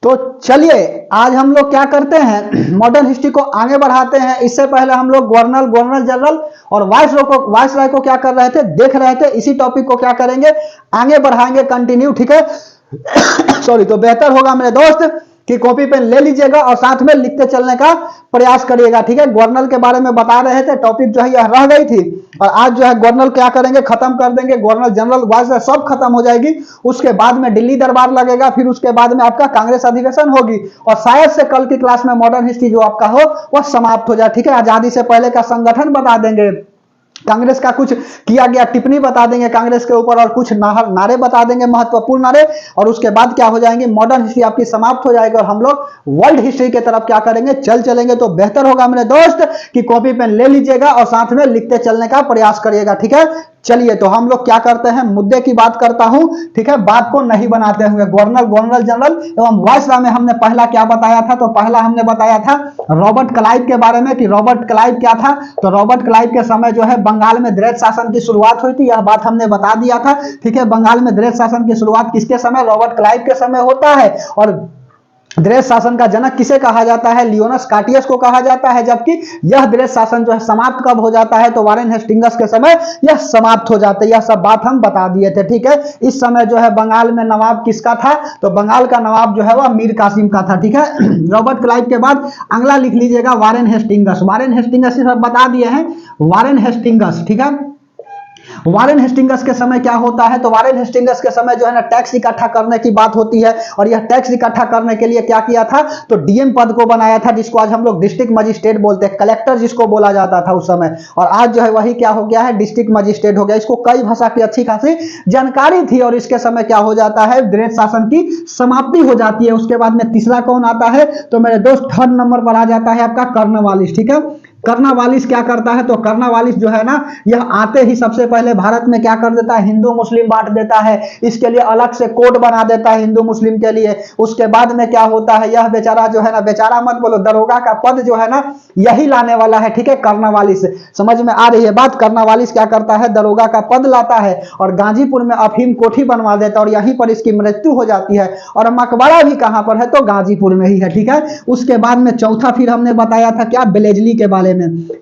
तो चलिए आज हम लोग क्या करते हैं, मॉडर्न हिस्ट्री को आगे बढ़ाते हैं। इससे पहले हम लोग गवर्नर जनरल और वाइस राय को क्या कर रहे थे, देख रहे थे। इसी टॉपिक को क्या करेंगे, आगे बढ़ाएंगे, कंटिन्यू, ठीक है। सॉरी, तो बेहतर होगा मेरे दोस्त कि कॉपी पेन ले लीजिएगा और साथ में लिखते चलने का प्रयास करिएगा, ठीक है। गवर्नर के बारे में बता रहे थे, टॉपिक जो है यह रह गई थी और आज जो है गवर्नर क्या करेंगे, खत्म कर देंगे। गवर्नर जनरल वाइस सब खत्म हो जाएगी। उसके बाद में दिल्ली दरबार लगेगा, फिर उसके बाद में आपका कांग्रेस अधिवेशन होगी और शायद से कल की क्लास में मॉडर्न हिस्ट्री जो आपका हो वह समाप्त हो जाए, ठीक है। आजादी से पहले का संगठन बता देंगे, कांग्रेस का कुछ किया गया टिप्पणी बता देंगे कांग्रेस के ऊपर और कुछ नारे बता देंगे, महत्वपूर्ण नारे। और उसके बाद क्या हो जाएंगे, मॉडर्न हिस्ट्री आपकी समाप्त हो जाएगी और हम लोग वर्ल्ड हिस्ट्री की तरफ क्या करेंगे, चलेंगे। तो बेहतर होगा मेरे दोस्त कि कॉपी पेन ले लीजिएगा और साथ में लिखते चलने का प्रयास करिएगा, ठीक है। चलिए तो हम लोग क्या करते हैं, मुद्दे की बात करता हूं, ठीक है, बात को नहीं बनाते हुए। गवर्नर जनरल एवं वाइसराय में हमने पहला क्या बताया था, तो पहला हमने बताया था रॉबर्ट क्लाइव के बारे में कि रॉबर्ट क्लाइव क्या था। तो रॉबर्ट क्लाइव के समय जो है बंगाल में द्वैध शासन की शुरुआत हुई थी, यह बात हमने बता दिया था, ठीक है। बंगाल में द्वैध शासन की शुरुआत किसके समय, रॉबर्ट क्लाइव के समय होता है। और द्वैध शासन का जनक किसे कहा जाता है, लियोनस कार्टियस को कहा जाता है। जबकि यह द्वैध शासन जो है समाप्त कब हो जाता है, तो वारेन हेस्टिंगस के समय यह समाप्त हो जाता है। यह सब बात हम बता दिए थे, ठीक है। इस समय जो है बंगाल में नवाब किसका था, तो बंगाल का नवाब जो है वह मीर कासिम का था, ठीक है। रॉबर्ट क्लाइव के बाद अगला लिख लीजिएगा वारेन हेस्टिंगस। वारेन हेस्टिंगस सब बता दिए हैं, वारेन हेस्टिंगस, ठीक है। वारेन हेस्टिंगस के समय क्या होता है, तो वारेन हेस्टिंगस के समय जो है ना टैक्स इकट्ठा करने की बात होती है और यह टैक्स इकट्ठा करने के लिए क्या किया था, तो डीएम पद को बनाया था, जिसको आज हम लोग डिस्ट्रिक्ट मजिस्ट्रेट बोलते हैं, कलेक्टर जिसको बोला जाता था उस समय। और आज जो है वही क्या हो गया है, डिस्ट्रिक्ट मजिस्ट्रेट हो गया। इसको कई भाषा की अच्छी खासी जानकारी थी और इसके समय क्या हो जाता है, द्वैध शासन की समाप्ति हो जाती है। उसके बाद में तीसरा कौन आता है, तो मेरे दोस्त थर्ड नंबर पर आ जाता है आपका कर्नवालिस, ठीक है। कर्नवालिस क्या करता है, तो कर्नवालिस जो है ना यह आते ही सबसे पहले भारत में क्या कर देता है, हिंदू मुस्लिम बांट देता है। इसके लिए अलग से कोड बना देता है हिंदू मुस्लिम के लिए। उसके बाद में क्या होता है, यह बेचारा जो है ना, बेचारा मत बोलो, दरोगा का पद जो है ना यही लाने वाला है, ठीक है, कर्नवालिस। समझ में आ रही है बात। कर्नवालिस क्या करता है, दरोगा का पद लाता है और गाजीपुर में अफीम कोठी बनवा देता है और यहीं पर इसकी मृत्यु हो जाती है। और मकबरा भी कहां पर है, तो गाजीपुर में ही है, ठीक है। उसके बाद में चौथा फिर हमने बताया था क्या, ब्लेजली के बारे में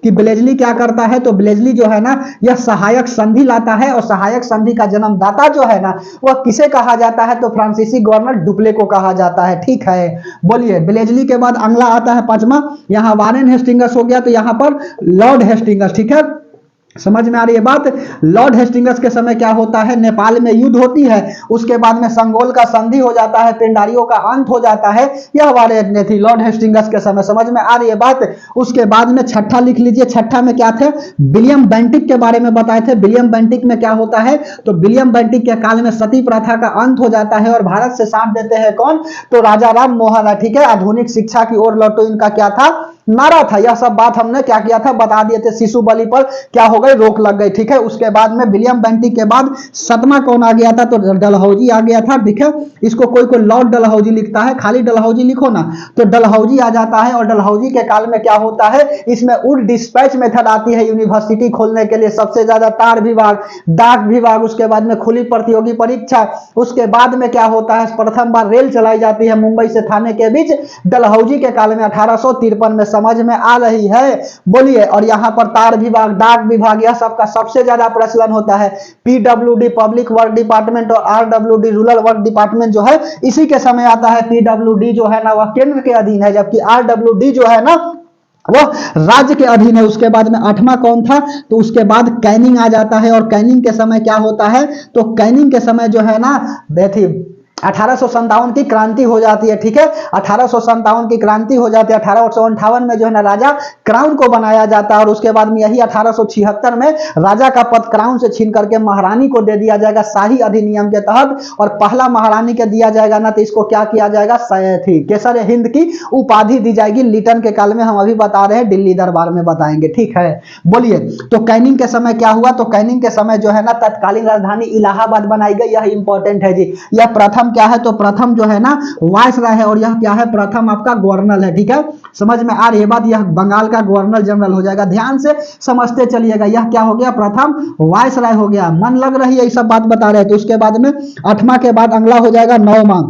कि ब्लेजली क्या करता है, तो ब्लेजली जो है ना यह सहायक संधि लाता है और सहायक संधि का जन्मदाता जो है ना वह किसे कहा जाता है, तो फ्रांसीसी गवर्नर डुप्ले को कहा जाता है, ठीक है। बोलिए, ब्लेजली के बाद अगला आता है पांचवा, यहां वारेन हेस्टिंगस हो गया, तो यहां पर लॉर्ड हेस्टिंगस, ठीक है। समझ में आ रही है बात। लॉर्ड हेस्टिंगस के समय क्या होता है, नेपाल में युद्ध होती है। उसके बाद में संगोल का संधि हो जाता है, पिंडारियों का अंत हो जाता है। यह वारेन ने थी लॉर्ड हेस्टिंगस के समय। समझ में आ रही है बात। उसके बाद में छठा लिख लीजिए, छठा में क्या थे, विलियम बेंटिक के बारे में बताए थे। विलियम बेंटिक में क्या होता है, तो विलियम बेंटिक के काल में सती प्रथा का अंत हो जाता है और भारत से साथ देते हैं कौन, तो राजा राम मोहन, ठीक है। आधुनिक शिक्षा की ओर लौटो, इनका क्या था, नारा था। यह सब बात हमने क्या किया था, बता दिए थे। शिशु बलि पर क्या हो गई, रोक लग गई, ठीक है। उसके बाद में विलियम बेंटिक के बाद सतमा कौन आ गया था, तो डलहौजी आ गया था, ठीक है। इसको कोई कोई लॉर्ड डलहौजी लिखता है, खाली डलहौजी लिखो ना, तो डलहौजी आ जाता है। और डलहौजी के काल में क्या होता है, इसमें वुड डिस्पैच मेथड आती है यूनिवर्सिटी खोलने के लिए। सबसे ज्यादा तार विभाग, डाक विभाग, उसके बाद में खुली प्रतियोगी परीक्षा। उसके बाद में क्या होता है, प्रथम बार रेल चलाई जाती है मुंबई से थाने के बीच, डलहौजी के काल में 1853 में। समझ में आ रही है, बोलिए। और यहां पर तार विभाग, डाक विभाग, यह सब का सबसे ज्यादा प्रचलन होता है। पीडब्ल्यूडी पब्लिक वर्क डिपार्टमेंट और आरडब्ल्यूडी रूरल वर्क डिपार्टमेंट जो है इसी के समय आता है। पीडब्ल्यूडी जो है ना वह केंद्र के अधीन है, जबकि आरडब्ल्यूडी जो है ना वो राज्य के अधीन है। उसके बाद में आठवां कौन था, तो उसके बाद कैनिंग आ जाता है। और कैनिंग के समय क्या होता है, तो कैनिंग के समय जो है ना देखिए 1857 की क्रांति हो जाती है, ठीक है। 1857 की क्रांति हो जाती है। 1858 में जो है ना राजा क्राउन को बनाया जाता है और उसके बाद में यही 1876 में राजा का पद क्राउन से छीन करके महारानी को दे दिया जाएगा शाही अधिनियम के तहत। और पहला महारानी के दिया जाएगा ना, तो इसको क्या किया जाएगा, केसर हिंद की उपाधि दी जाएगी। लिटन के काल में हम अभी बता रहे हैं, दिल्ली दरबार में बताएंगे, ठीक है। बोलिए, तो कैनिंग के समय क्या हुआ, तो कैनिंग के समय जो है ना तत्कालीन राजधानी इलाहाबाद बनाई गई। यह इंपॉर्टेंट है जी। यह प्रथम क्या है, तो प्रथम जो है ना वायसराय है और यह क्या है, प्रथम आपका गवर्नर है, ठीक है। समझ में आ रही है बात। यह बंगाल का गवर्नर जनरल हो जाएगा। ध्यान से समझते चलिएगा। यह क्या हो गया, प्रथम वायसराय हो गया। मन लग रही है, ये सब बात बता रहे हैं। तो उसके बाद में 8वां के बाद अगला हो जाएगा 9वां।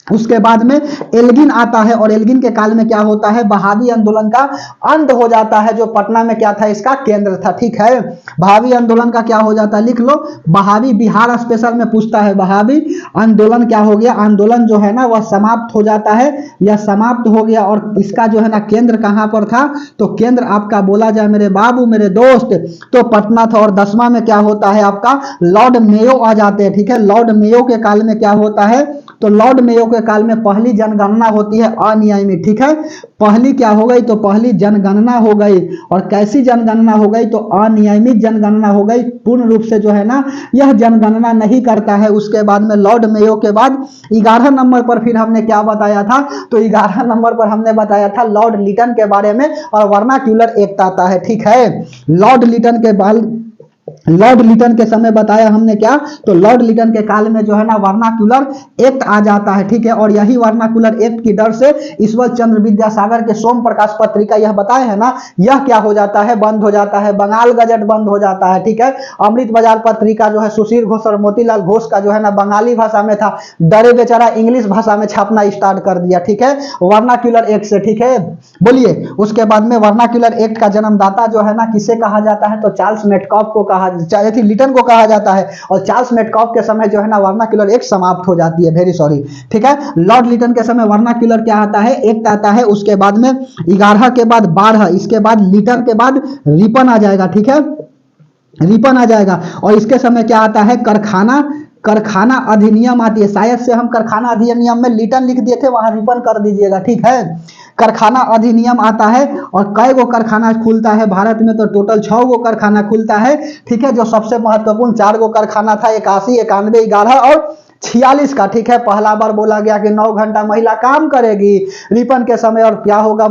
उसके बाद में एल्गिन आता है और एल्गिन के काल में क्या होता है, बहावी आंदोलन का अंत हो जाता है, जो पटना में क्या था, इसका केंद्र था। ठीक है, बहावी आंदोलन का क्या हो जाता है, लिख लो, बहावी, बिहार स्पेशल में पूछता है, बहावी आंदोलन क्या हो गया, आंदोलन जो है ना वह समाप्त हो जाता है, यह समाप्त हो गया। और इसका जो है ना केंद्र कहां पर था, तो केंद्र आपका बोला जाए मेरे बाबू मेरे दोस्त तो पटना था। और 10वां में क्या होता है आपका, लॉर्ड मेयो आ जाते हैं। ठीक है, लॉर्ड मेयो के काल में क्या होता है, तो लॉर्ड मेयो के काल में पहली जनगणना होती है अनियमित। ठीक है, पहली क्या हो गई, तो पहली जनगणना हो गई। और कैसी जनगणना हो गई, तो अनियमित जनगणना हो गई। पूर्ण रूप से जो है ना यह जनगणना नहीं करता है। उसके बाद में लॉर्ड मेयो के बाद 11 नंबर पर फिर हमने क्या बताया था, तो 11 नंबर पर हमने बताया था लॉर्ड लिटन के बारे में, और वर्नाक्यूलर एक्ट आता है। ठीक है, लॉर्ड लिटन के बाद, लॉर्ड लिटन के समय बताया हमने क्या, तो लॉर्ड लिटन के काल में जो है ना वर्नाक्यूलर एक्ट आ जाता है। ठीक है, और यही वर्नाक्यूलर एक्ट की डर से ईश्वर चंद्र विद्यासागर के सोम प्रकाश पत्रिका यह बताए है ना, यह क्या हो जाता है, बंद हो जाता है, बंगाल गजट बंद हो जाता है। ठीक है, अमृत बाजार पत्रिका जो है सुशील घोष और मोतीलाल घोष का जो है ना बंगाली भाषा में था, डरे बेचारा इंग्लिश भाषा में छापना स्टार्ट कर दिया। ठीक है, वर्नाक्यूलर एक्ट से। ठीक है, बोलिए, उसके बाद में वर्नाक्यूलर एक्ट का जन्मदाता जो है ना किसे कहा जाता है, तो चार्ल्स मेटकॉफ को कहा, लिटन को कहा जाता है। और चार्ल्स मेटकॉफ के समय जो है ना वर्नाक्यूलर एक्ट समाप्त हो जाती है, वेरी सॉरी। ठीक है, लॉर्ड लिटन के समय वर्नाक्यूलर क्या आता है, एक्ट आता है। उसके बाद में 11 के बाद 12, इसके बाद लिटन के बाद रिपन आ जाएगा। ठीक है, रिपन आ जाएगा। और इसके समय क्या आता है, कारखाना अधिनियम आती है। शायद से हम कारखाना अधिनियम में लिटन लिख दिए थे, वहां रिपन कर दीजिएगा। ठीक है, कारखाना अधिनियम आता है। और कई गो कारखाना खुलता है भारत में, तो टोटल 6 गो कारखाना खुलता है। ठीक है, जो सबसे महत्वपूर्ण 4 गो कारखाना था, 81, 91, 11 और 46 का। ठीक है, पहला बार बोला गया कि 9 घंटा महिला काम करेगी रिपन के समय। और क्या होगा,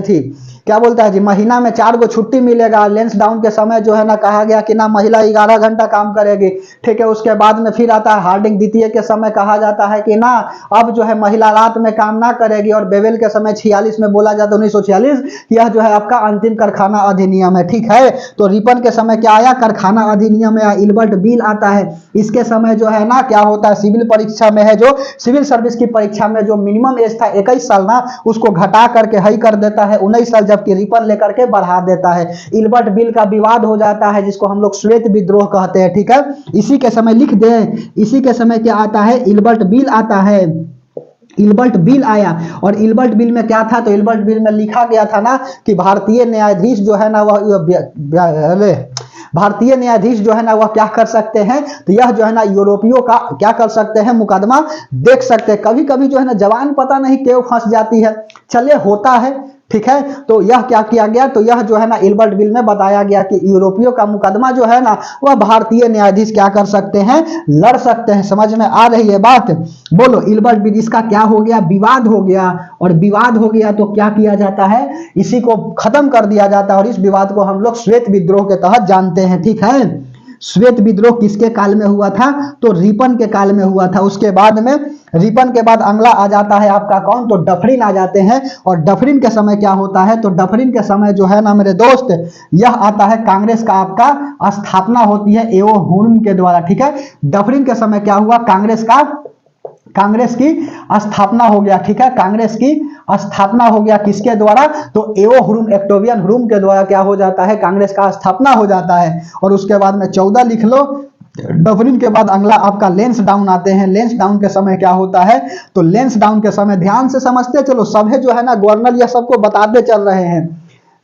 थी क्या बोलता है जी, महीना में 4 गो छुट्टी मिलेगा। लेंस डाउन के समय जो है ना कहा गया कि ना महिला 11 घंटा काम करेगी। ठीक है, उसके बाद में फिर आता है हार्डिंग द्वितीय के समय, कहा जाता है कि ना अब जो है महिला रात में काम ना करेगी। और बेवेल के समय 46 में बोला जाता है, 1946, यह जो है आपका अंतिम कारखाना अधिनियम है। ठीक है, तो रिपन के समय क्या आया, कारखाना अधिनियम या इल्बर्ट बिल आता है। इसके समय जो है ना क्या होता है, सिविल परीक्षा में है, जो सिविल सर्विस की परीक्षा में जो मिनिमम एज था 21 साल ना, उसको घटा करके हाई कर देता है 19 साल, जबकि रिपन लेकर के बढ़ा देता है। इल्बर्ट बिल का विवाद हो जाता है, जिसको हम लोग श्वेत विद्रोह कहते हैं। ठीक है, इसी के समय लिख दे, इसी के समय क्या आता है, इल्बर्ट बिल आता है। इल्बर्ट बिल आया। और इल्बर्ट बिल में क्या था, तो इल्बर्ट बिल में लिखा गया था ना कि भारतीय न्यायाधीश जो है ना वह भारतीय न्यायाधीश जो है ना वह क्या कर सकते हैं, तो यह जो है ना यूरोपियों का क्या कर सकते हैं, मुकदमा देख सकते हैं। कभी कभी जो है ना जवान पता नहीं क्यों फंस जाती है, चले होता है। ठीक है, तो यह क्या किया गया, तो यह जो है ना इल्बर्ट बिल में बताया गया कि यूरोपियों का मुकदमा जो है ना वह भारतीय न्यायाधीश क्या कर सकते हैं, लड़ सकते हैं। समझ में आ रही है बात, बोलो। इल्बर्ट बिल इसका क्या हो गया, विवाद हो गया। और विवाद हो गया तो क्या किया जाता है, इसी को खत्म कर दिया जाता है। और इस विवाद को हम लोग श्वेत विद्रोह के तहत जानते हैं। ठीक है, श्वेत विद्रोह किसके काल में हुआ था, तो रिपन के काल में हुआ था। उसके बाद में रिपन के बाद अगला आ जाता है आपका कौन, तो डफरिन आ जाते हैं। और डफरिन के समय क्या होता है, तो डफरिन के समय जो है ना मेरे दोस्त, यह आता है कांग्रेस का आपका स्थापना होती है एओ हुन के द्वारा। ठीक है, डफरिन के समय क्या हुआ, कांग्रेस की स्थापना हो गया। ठीक है, कांग्रेस की स्थापना हो गया किसके द्वारा, तो एओ हुरुम, एक्टोवियन हुरुम के द्वारा क्या हो जाता है, कांग्रेस का स्थापना हो जाता है। और उसके बाद में 14 लिख लो। डफरिन के बाद अगला आपका लेंस डाउन आते हैं। लेंस डाउन के समय क्या होता है, तो लेंस डाउन के समय ध्यान से समझते चलो, सभी जो है ना गवर्नर यह सबको बताते चल रहे हैं।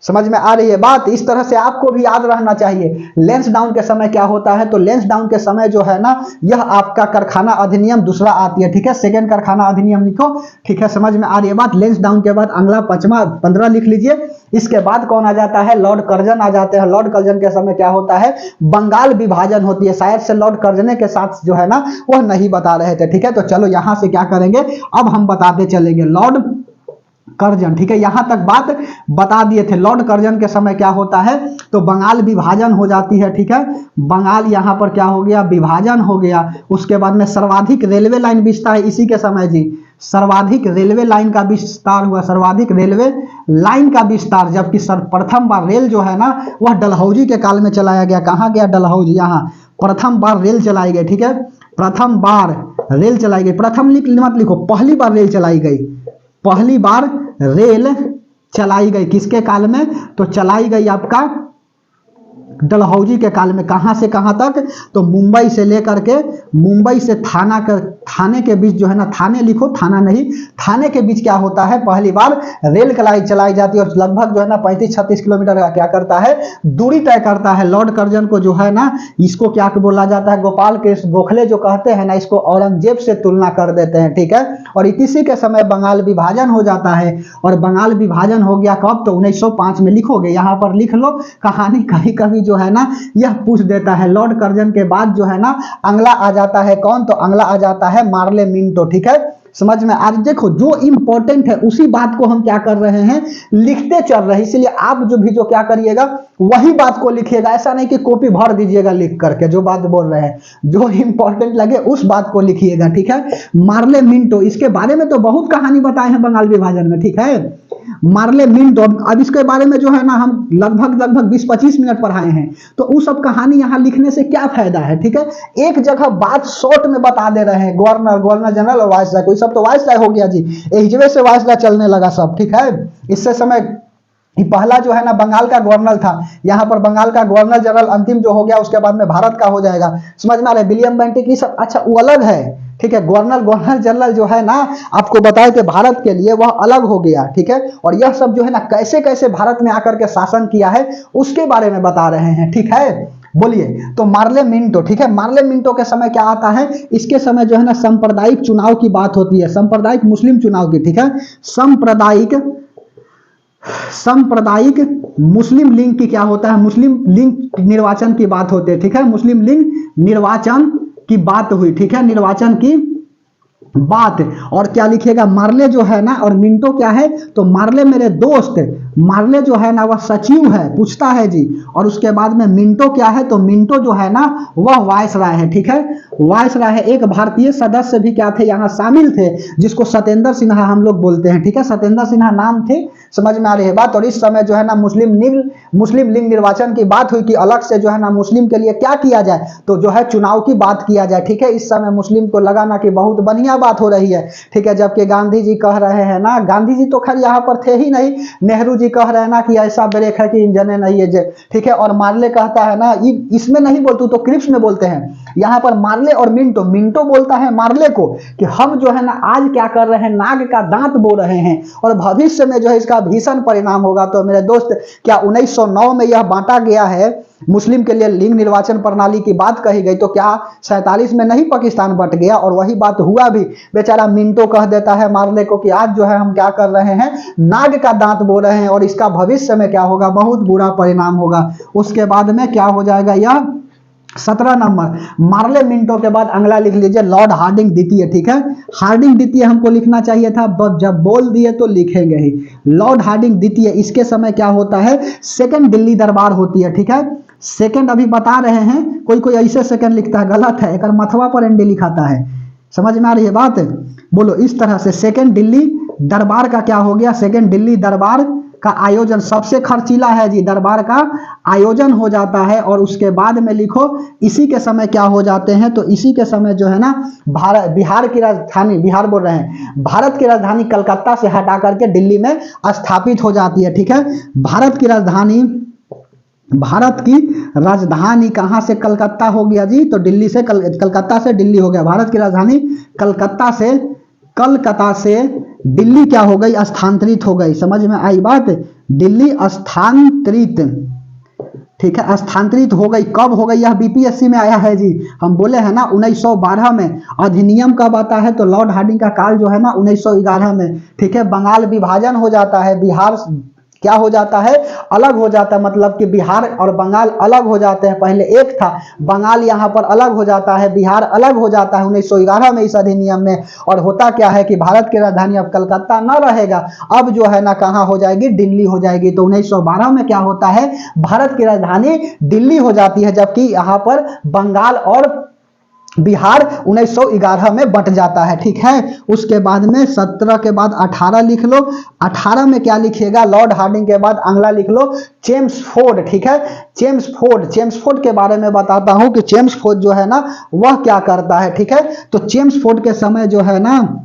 समझ में आ रही है बात, इस तरह से आपको भी याद रहना चाहिए। लेंस डाउन के समय क्या होता है, तो लेंस डाउन के समय जो है ना यह आपका कारखाना अधिनियम दूसरा आती है। ठीक है, सेकंड कारखाना अधिनियम लिखो। ठीक है, समझ में आ रही है बात। लेंस डाउन के बाद अगला 15 लिख लीजिए। इसके बाद कौन आ जाता है, लॉर्ड कर्जन आ जाते हैं। लॉर्ड कर्जन के समय क्या होता है, बंगाल विभाजन होती है। शायद से लॉर्ड कर्जन के साथ जो है ना वह नहीं बता रहे थे। ठीक है, तो चलो यहां से क्या करेंगे, अब हम बताते चलेंगे लॉर्ड कर्जन। ठीक है, यहां तक बात बता दिए थे। लॉर्ड कर्जन के समय क्या होता है, तो बंगाल विभाजन हो जाती है। ठीक है, बंगाल यहां पर क्या हो गया, विभाजन हो गया। उसके बाद में सर्वाधिक रेलवे लाइन बिछता है इसी के समय जी, सर्वाधिक रेलवे लाइन का विस्तार हुआ, सर्वाधिक रेलवे लाइन का विस्तार। जबकि प्रथम बार रेल जो है ना वह डलहौजी के काल में चलाया गया। कहां गया, डलहौजी, यहाँ प्रथम बार रेल चलाई गई। ठीक है, प्रथम बार रेल चलाई गई। प्रथम मत लिखो, पहली बार रेल चलाई गई, पहली बार रेल चलाई गई किसके काल में? तो चलाई गई आपका डलहौजी के काल में। कहां से कहां तक? तो मुंबई से लेकर के, मुंबई से थाने के बीच जो है ना, थाने लिखो, थाना नहीं, थाने के बीच क्या होता है, पहली बार रेल चलाई जाती है और लगभग जो है ना 35-36 किलोमीटर का क्या करता है, दूरी तय करता है। लॉर्ड कर्जन को जो है ना, इसको क्या बोला जाता है, गोपाल कृष्ण गोखले जो कहते हैं ना, इसको औरंगजेब से तुलना कर देते हैं, ठीक है। और इसी के समय बंगाल विभाजन हो जाता है, और बंगाल विभाजन हो गया कब? तो 1905 में लिखोगे, यहां पर लिख लो। कहानी कभी कभी जो है ना यह पूछ देता है। लॉर्ड कर्जन के बाद जो है ना अगला आ जाता है कौन? तो अगला आ जाता है मार्ले मिंटो, ठीक है। समझ में आज देखो, जो इंपॉर्टेंट है उसी बात को हम क्या कर रहे हैं, लिखते चल रहे हैं। इसलिए आप जो क्या करिएगा, वही बात को लिखिएगा। ऐसा नहीं कि कॉपी भर दीजिएगा लिख करके, जो बात बोल रहे हैं, जो इंपॉर्टेंट लगे उस बात को लिखिएगा, ठीक है। मार्ले मिंटो, इसके बारे में तो बहुत कहानी बताए हैं बंगाल विभाजन में, ठीक है। मार्ले मिंटो, अब इसके बारे में जो है ना हम लगभग 20-25 मिनट पढ़ाए हैं, तो उस सब कहानी यहां लिखने से क्या फायदा है, ठीक है। एक जगह बात शॉर्ट में बता दे रहे हैं, गवर्नर जनरल और वाइसराय, कोई सब तो वाइसराय हो गया जी, एक से वाइसराय चलने लगा सब, ठीक है। इससे समय पहला जो है ना बंगाल का गवर्नर था, यहां पर बंगाल का गवर्नर जनरल अंतिम जो हो गया, उसके बाद में भारत का हो जाएगा। समझ में आ रहा है? विलियम बेंटिक की सब, अच्छा वो अलग है, ठीक है। गवर्नर जनरल जो है ना, आपको बताए थे भारत के लिए, वह अलग हो गया, ठीक है। और यह सब जो है ना कैसे कैसे भारत में आकर के शासन किया है उसके बारे में बता रहे हैं, ठीक है। बोलिए, तो मार्ले मिंटो, ठीक है। मार्ले मिंटो के समय क्या आता है, इसके समय जो है ना सांप्रदायिक चुनाव की बात होती है, सांप्रदायिक मुस्लिम चुनाव की, ठीक है। सांप्रदायिक मुस्लिम लीग की क्या होता है, मुस्लिम लीग निर्वाचन की बात होती है, ठीक है। मुस्लिम लीग निर्वाचन की बात हुई, ठीक है, निर्वाचन की बात। और क्या लिखेगा, मार्ले जो है ना, और मिंटो क्या है, तो मार्ले मेरे दोस्त, मार्ले जो है ना वह सचिव है, पूछता है जी। और उसके बाद में मिंटो क्या है, तो मिंटो जो है ना वह वायसराय है, ठीक है। वायसराय है। एक भारतीय सदस्य भी क्या थे यहाँ शामिल थे, जिसको सत्येंद्र सिन्हा हम लोग बोलते हैं, ठीक है। सत्येंद्र सिन्हा नाम थे, समझ में आ रही है बात। और इस समय जो है ना मुस्लिम लीग निर्वाचन की बात हुई कि अलग से जो है ना मुस्लिम के लिए क्या किया जाए, तो जो है चुनाव की बात किया जाए, ठीक है। इस समय मुस्लिम को लगा ना कि बहुत बढ़िया बात हो रही है, ठीक है। जबकि गांधी जी कह रहे हैं ना, गांधी जी तो खैर यहाँ पर थे ही नहीं, नेहरू जी कह रहे हैं ना कि ऐसा ब्रेक है कि इंजन नहीं है, ठीक है। और मार्ले कहता है ना, इसमें नहीं बोलते तो क्रिप्स में बोलते हैं। यहाँ पर मार्ले और मिंटो बोलता है मार्ले को कि हम जो है ना आज क्या कर रहे हैं, नाग का दांत बो रहे हैं, और भविष्य में जो है इसका भीषण परिणाम होगा। तो मेरे दोस्त, क्या 1909 में यह बांटा गया है, मुस्लिम के लिए लिंग निर्वाचन प्रणाली की बात कही गई, तो क्या 47 में नहीं पाकिस्तान बट गया? और वही बात हुआ भी। बेचारा मिंटो कह देता है मार्ले को कि आज जो है हम क्या कर रहे हैं, नाग का दांत बो रहे हैं, और इसका भविष्य में क्या होगा, बहुत बुरा परिणाम होगा। उसके बाद में क्या हो जाएगा, यह 17 नंबर। मार्ले मिंटो के बाद अगला लिख लीजिए, लॉर्ड हार्डिंग द्वितीय, ठीक है। हार्डिंग द्वितीय हमको लिखना चाहिए था, जब बोल दिए तो लिखेंगे ही। लॉर्ड हार्डिंग द्वितीय, इसके समय क्या होता है, सेकंड दिल्ली दरबार होती है, ठीक है। सेकंड अभी बता रहे हैं, कोई ऐसे सेकंड लिखता है, गलत है, एक मथवा पर एनडी लिखाता है। समझ में आ रही है बात? बोलो, इस तरह से सेकंड दिल्ली दरबार का क्या हो गया, सेकंड दिल्ली दरबार का आयोजन, सबसे खर्चीला है जी, दरबार का आयोजन हो जाता है। और उसके बाद में लिखो, इसी के समय क्या हो जाते हैं, तो इसी के समय जो है ना बिहार की राजधानी, बिहार बोल रहे हैं, भारत की राजधानी कलकत्ता से हटा करके दिल्ली में स्थापित हो जाती है, ठीक है। भारत की राजधानी कहां से कलकत्ता हो गया जी, तो दिल्ली से, कलकत्ता से दिल्ली हो गया। भारत की राजधानी कलकत्ता से दिल्ली क्या हो गई, स्थानांतरित हो गई। समझ में आई बात? दिल्ली स्थानांतरित, ठीक है, स्थानांतरित हो गई। कब हो गई, यह बीपीएससी में आया है जी। हम बोले हैं ना 1912 में अधिनियम कब आता है, तो लॉर्ड हार्डिंग का काल जो है ना 1911 में, ठीक है। बंगाल विभाजन हो जाता है, बिहार क्या हो जाता है, अलग हो जाता है, मतलब कि बिहार और बंगाल अलग हो जाते हैं। पहले एक था, बंगाल यहाँ पर अलग हो जाता है, बिहार अलग हो जाता है 1911 में इस अधिनियम में। और होता क्या है कि भारत की राजधानी अब कलकत्ता न रहेगा, अब जो है ना कहाँ हो जाएगी, दिल्ली हो जाएगी। तो 1912 में क्या होता है, भारत की राजधानी दिल्ली हो जाती है, जबकि यहाँ पर बंगाल और बिहार 1911 में बट जाता है, ठीक है। उसके बाद में 17 के बाद 18 लिख लो। 18 में क्या लिखिएगा, लॉर्ड हार्डिंग के बाद अगला लिख लो चेम्सफोर्ड, ठीक है। चेम्सफोर्ड के बारे में बताता हूं कि चेम्सफोर्ड जो है ना वह क्या करता है, ठीक है। तो चेम्सफोर्ड के समय जो है ना,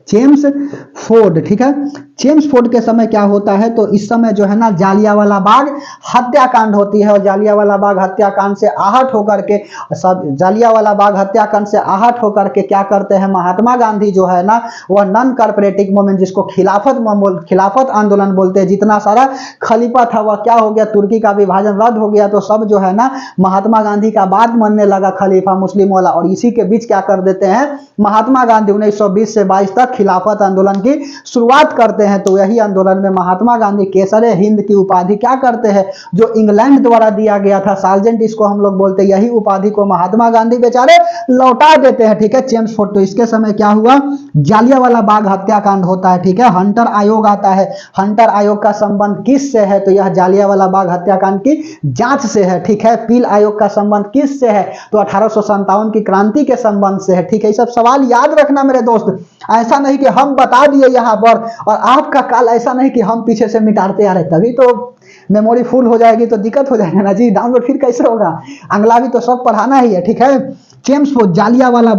चेम्सफोर्ड, ठीक है। चेम्सफोर्ड के समय क्या होता है, तो इस समय जो है ना जालियांवाला बाग हत्याकांड होती है, और जालियांवाला बाग हत्याकांड से आहत होकर के सब जालियांवाला बाग हत्याकांड से आहत होकर के क्या करते हैं, महात्मा गांधी जो है ना वह नॉन कॉर्पोरेटिव मूवमेंट, जिसको खिलाफत आंदोलन बोलते हैं, जितना सारा खलीफा था वह क्या हो गया, तुर्की का विभाजन रद्द हो गया, तो सब जो है ना महात्मा गांधी का बात मानने लगा खलीफा मुस्लिम वाला, और इसी के बीच क्या कर देते हैं, महात्मा गांधी 1920 से 22 तक खिलाफत आंदोलन की शुरुआत करते हैं। तो यही आंदोलन में महात्मा गांधी केसरे हिंद की उपाधि क्या करते हैं, जो इंग्लैंड द्वारा दिया गया था, सार्जेंट इसको हम लोग बोलते हैं, यही उपाधि को महात्मा गांधी बेचारे लौटा देते हैं, ठीक है। चेम्सफोर्ड, तो इसके समय क्या हुआ, जालियांवाला बाग हत्याकांड होता है, ठीक है। हंटर आयोग आता है, हंटर आयोग का संबंध किस से है, तो यह जालियांवाला बाग हत्याकांड की जांच से है, ठीक है। पील आयोग का संबंध किस से है, तो 1857 की क्रांति के संबंध से है, ठीक है। ये सब सवाल याद रखना मेरे दोस्त, ऐसा नहीं कि हम बता दिए यहाँ पर और आपका काल, ऐसा नहीं कि हम पीछे से मिटाते आ रहे, तभी तो मेमोरी फुल हो जाएगी तो दिक्कत हो जाएगा ना जी, डाउनलोड फिर कैसे होगा, अगला भी तो सब पढ़ाना ही है, ठीक है। चेम्सफोर्ड, जालियांवाला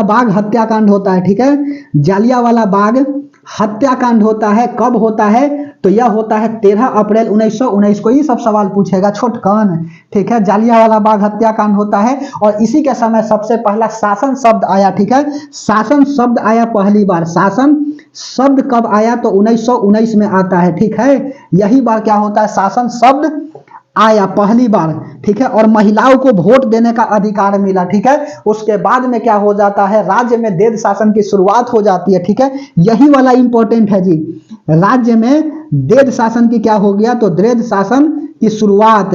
बाग हत्याकांड होता है, ठीक है। जालियांवाला बाग हत्याकांड होता है, कब होता है, तो यह होता है 13 अप्रैल 1919 को, ये सब सवाल पूछेगा छोटकन, ठीक है। जालियांवाला बाग हत्याकांड होता है, और इसी के समय सबसे पहला शासन शब्द आया, ठीक है। शासन शब्द आया पहली बार, शासन शब्द कब आया, तो 1919 में आता है, ठीक है। यही बार क्या होता है, शासन शब्द आया पहली बार, ठीक है। और महिलाओं को वोट देने का अधिकार मिला, ठीक है। उसके बाद में क्या हो जाता है, राज्य में देद शासन की शुरुआत हो जाती है, ठीक है। यही वाला इंपॉर्टेंट है जी, राज्य में देद शासन की क्या हो गया, तो देद शासन की शुरुआत।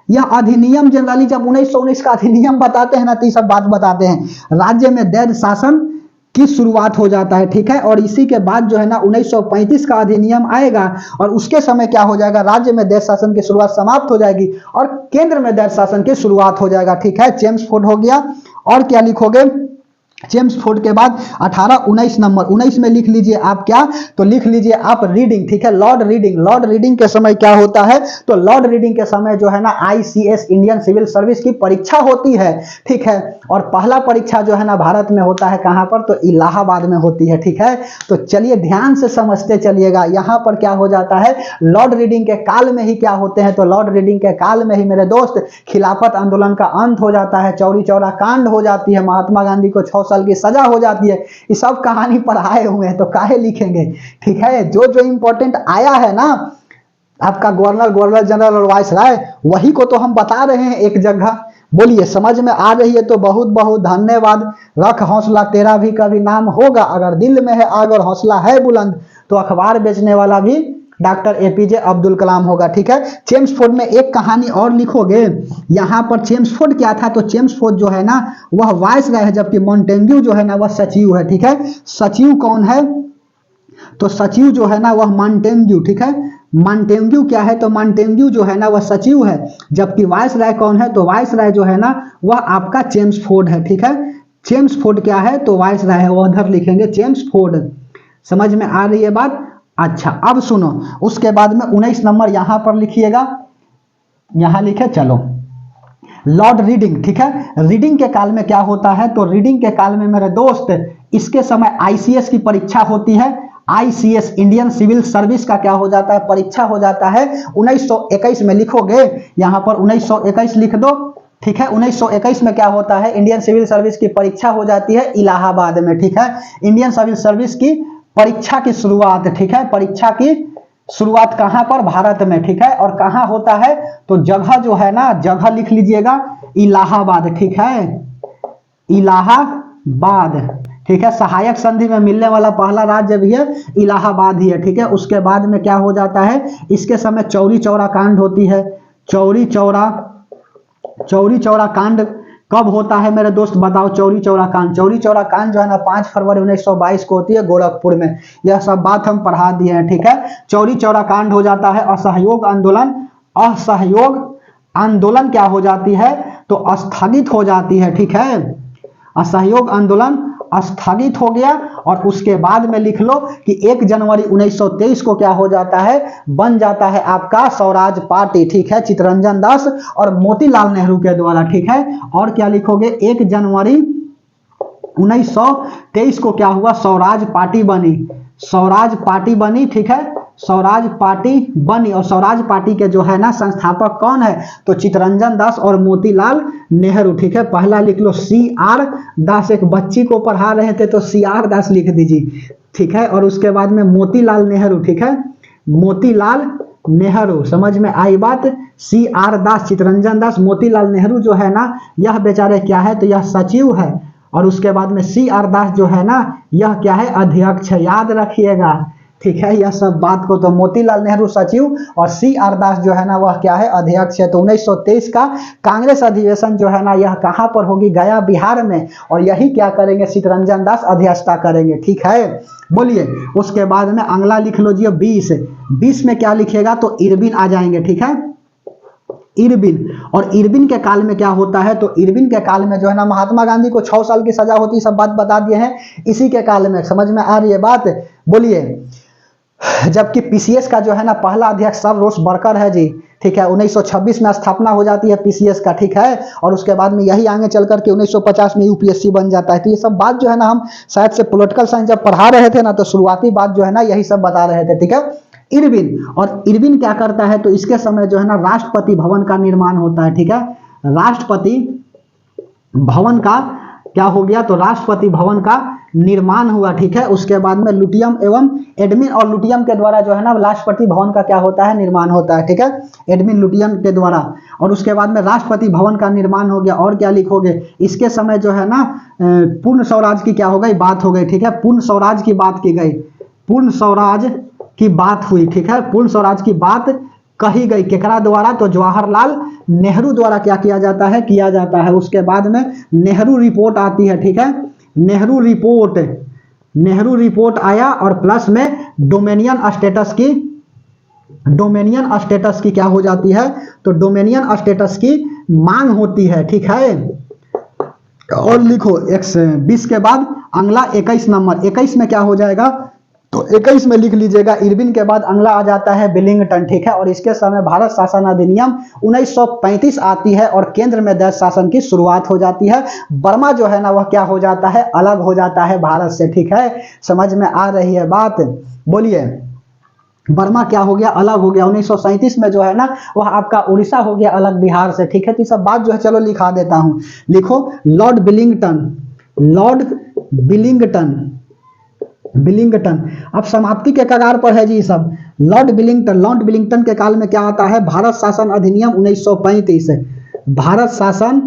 यह अधिनियम जनरली जब 1919 का अधिनियम बताते हैं ना, तो ये सब बात बताते हैं, राज्य में देद शासन की शुरुआत हो जाता है, ठीक है। और इसी के बाद जो है ना 1935 का अधिनियम आएगा, और उसके समय क्या हो जाएगा, राज्य में देश शासन की शुरुआत समाप्त हो जाएगी और केंद्र में देश शासन की शुरुआत हो जाएगा, ठीक है। चेम्सफोर्ड हो गया, और क्या लिखोगे, चेम्सफोर्ड के बाद 18 19 नंबर 19 में लिख लीजिए आप क्या, तो लिख लीजिए आप रीडिंग, ठीक है। लॉर्ड रीडिंग के समय क्या होता है, तो लॉर्ड रीडिंग के समय जो है ना ICS इंडियन सिविल सर्विस की परीक्षा होती है, ठीक है। और पहला परीक्षा जो है ना भारत में होता है कहां पर, तो इलाहाबाद में होती है, ठीक है। तो चलिए ध्यान से समझते चलिएगा, यहां पर क्या हो जाता है, लॉर्ड रीडिंग के काल में ही क्या होते हैं, तो लॉर्ड रीडिंग के काल में ही मेरे दोस्त खिलाफत आंदोलन का अंत हो जाता है, चौरी चौरा कांड हो जाती है, महात्मा गांधी को 6 साल की सजा हो जाती है। ये सब कहानी पढ़ाए हुए हैं तो काहे लिखेंगे, ठीक है। जो जो इंपॉर्टेंट आया है ना आपका गवर्नर जनरल और वाइसराय, वही को तो हम बता रहे हैं एक जगह। बोलिए समझ में आ रही है तो बहुत बहुत धन्यवाद। रख हौसला तेरा भी कभी नाम होगा, अगर दिल में है आग और हौसला है बुलंद, तो अखबार बेचने वाला भी डॉक्टर APJ अब्दुल कलाम होगा, ठीक है। चेम्सफोर्ड में एक कहानी और लिखोगे, यहां पर चेम्सफोर्ड क्या था, तो चेम्सफोर्ड जो है ना वह वाइसराय है, जबकि मॉन्टेग्यू जो है ना वह सचिव है, ठीक है। सचिव कौन है, तो सचिव जो है ना वह मॉन्टेग्यू, ठीक है। मॉन्टेग्यू क्या है, तो मॉन्टेग्यू जो है ना वह सचिव है, जबकि वाइसराय कौन है, तो वाइसराय जो है ना वह आपका चेम्सफोर्ड है, ठीक है। चेम्सफोर्ड क्या है, तो वाइसराय है, वह उधर लिखेंगे चेम्सफोर्ड। समझ में आ रही है बात। अच्छा अब सुनो, उसके बाद में 19 नंबर यहां पर लिखिएगा, यहां लिखे चलो लॉर्ड रीडिंग, ठीक है। रीडिंग के काल में क्या होता है, तो रीडिंग के काल में मेरे दोस्त इसके समय ICS की परीक्षा होती है। ICS इंडियन सिविल सर्विस का क्या हो जाता है, परीक्षा हो जाता है 1921 में लिखोगे, यहां पर 1921 लिख दो, ठीक है। 1921 में क्या होता है, इंडियन सिविल सर्विस की परीक्षा हो जाती है इलाहाबाद में, ठीक है। इंडियन सिविल सर्विस की परीक्षा की शुरुआत, ठीक है। परीक्षा की शुरुआत कहां पर, भारत में, ठीक है। और कहां होता है, तो जगह जो है ना, जगह लिख लीजिएगा इलाहाबाद, ठीक है। इलाहाबाद, ठीक है। सहायक संधि में मिलने वाला पहला राज्य भी है इलाहाबाद ही है, ठीक है। उसके बाद में क्या हो जाता है, इसके समय चौरी चौरा कांड होती है। चौरी चौरा कांड कब होता है मेरे दोस्त, बताओ। चौरी चौरा कांड जो है ना 5 फरवरी 1922 को होती है गोरखपुर में। यह सब बात हम पढ़ा दिए हैं, ठीक है। चौरी चौरा कांड हो जाता है, असहयोग आंदोलन क्या हो जाती है, तो स्थगित हो जाती है, ठीक है। असहयोग आंदोलन स्थगित हो गया और उसके बाद में लिख लो कि 1 जनवरी 1923 को क्या हो जाता है, बन जाता है आपका स्वराज पार्टी, ठीक है, चित्तरंजन दास और मोतीलाल नेहरू के द्वारा, ठीक है। और क्या लिखोगे, 1 जनवरी 1923 को क्या हुआ, स्वराज पार्टी बनी, स्वराज पार्टी बनी, ठीक है, स्वराज पार्टी बनी। और स्वराज पार्टी के जो है ना संस्थापक कौन है, तो चित्तरंजन दास और मोतीलाल नेहरू, ठीक है। पहला लिख लो CR दास, एक बच्ची को पढ़ा रहे थे तो CR दास लिख दीजिए, ठीक है। और उसके बाद में मोतीलाल नेहरू, ठीक है, मोतीलाल नेहरू, समझ में आई बात। CR दास, चित्तरंजन दास, मोतीलाल नेहरू जो है ना, यह बेचारे क्या है, तो यह सचिव है। और उसके बाद में CR दास जो है ना, यह क्या है, अध्यक्ष है, याद रखिएगा, ठीक है। यह सब बात को, तो मोतीलाल नेहरू सचिव और CR दास जो है ना, वह क्या है, अध्यक्ष है। तो 1923 का कांग्रेस अधिवेशन जो है ना, यह कहां पर होगी, गया बिहार में। और यही क्या करेंगे, चित्तरंजन दास अध्यक्षता करेंगे, ठीक है। बोलिए, उसके बाद में अगला लिख लो जी 20 में क्या लिखेगा, तो इरविन आ जाएंगे, ठीक है, इरविन। और इरविन के काल में क्या होता है, तो इरविन के काल में जो है ना, महात्मा गांधी को 6 साल की सजा होती, सब बात बता दिए हैं। इसी के काल में, समझ में आ रही है बात। बोलिए, जबकि PCS का जो है ना पहला अध्यक्ष सर रोस बरकर है जी, ठीक है। 1926 में स्थापना हो जाती है PCS का, ठीक है। और उसके बाद में यही आगे चल करके 1950 में UPSC बन जाता है। तो ये सब बात जो है ना, हम शायद से पॉलिटिकल साइंस जब पढ़ा रहे थे ना, तो शुरुआती बात जो है ना, यही सब बता रहे थे, ठीक है। इरविन, और इरविन क्या करता है, तो इसके समय जो है ना, राष्ट्रपति भवन का निर्माण होता है, ठीक है। राष्ट्रपति भवन का क्या हो गया, तो राष्ट्रपति भवन का निर्माण हुआ, ठीक है। उसके बाद में लुटियम एवं एडमिन और लुटियम के द्वारा जो है ना, राष्ट्रपति भवन का क्या होता है, निर्माण होता है, ठीक है, एडमिन लुटियम के द्वारा। और उसके बाद में राष्ट्रपति भवन का निर्माण हो गया। और क्या लिखोगे, इसके समय जो है ना, पूर्ण स्वराज की क्या हो गई, बात हो गई, ठीक है, पूर्ण स्वराज की बात की गई, पूर्ण स्वराज की बात हुई, ठीक है, पूर्ण स्वराज की बात कही गई, केकरा द्वारा, तो जवाहरलाल नेहरू द्वारा क्या किया जाता है, किया जाता है। उसके बाद में नेहरू रिपोर्ट आती है, ठीक है, नेहरू रिपोर्ट आया। और प्लस में डोमेनियन स्टेटस की क्या हो जाती है, तो डोमेनियन स्टेटस की मांग होती है, ठीक है। और लिखो 20 के बाद अगला 21 नंबर, 21 में क्या हो जाएगा, तो 21 में लिख लीजिएगा, इरविन के बाद अगला आ जाता है विलिंगटन, ठीक है। और इसके समय भारत शासन अधिनियम 1935 आती है और केंद्र में देश शासन की शुरुआत हो जाती है। बर्मा जो है ना, वह क्या हो जाता है, अलग हो जाता है भारत से, ठीक है। समझ में आ रही है बात। बोलिए, बर्मा क्या हो गया, अलग हो गया। 1937 में जो है ना, वह आपका उड़ीसा हो गया अलग बिहार से, ठीक है। तो सब बात जो है, चलो लिखा देता हूं, लिखो लॉर्ड बिलिंगटन अब समाप्ति के कगार पर है जी सब। लॉर्ड बिलिंगटन के काल में क्या आता है, भारत शासन अधिनियम 1935, भारत शासन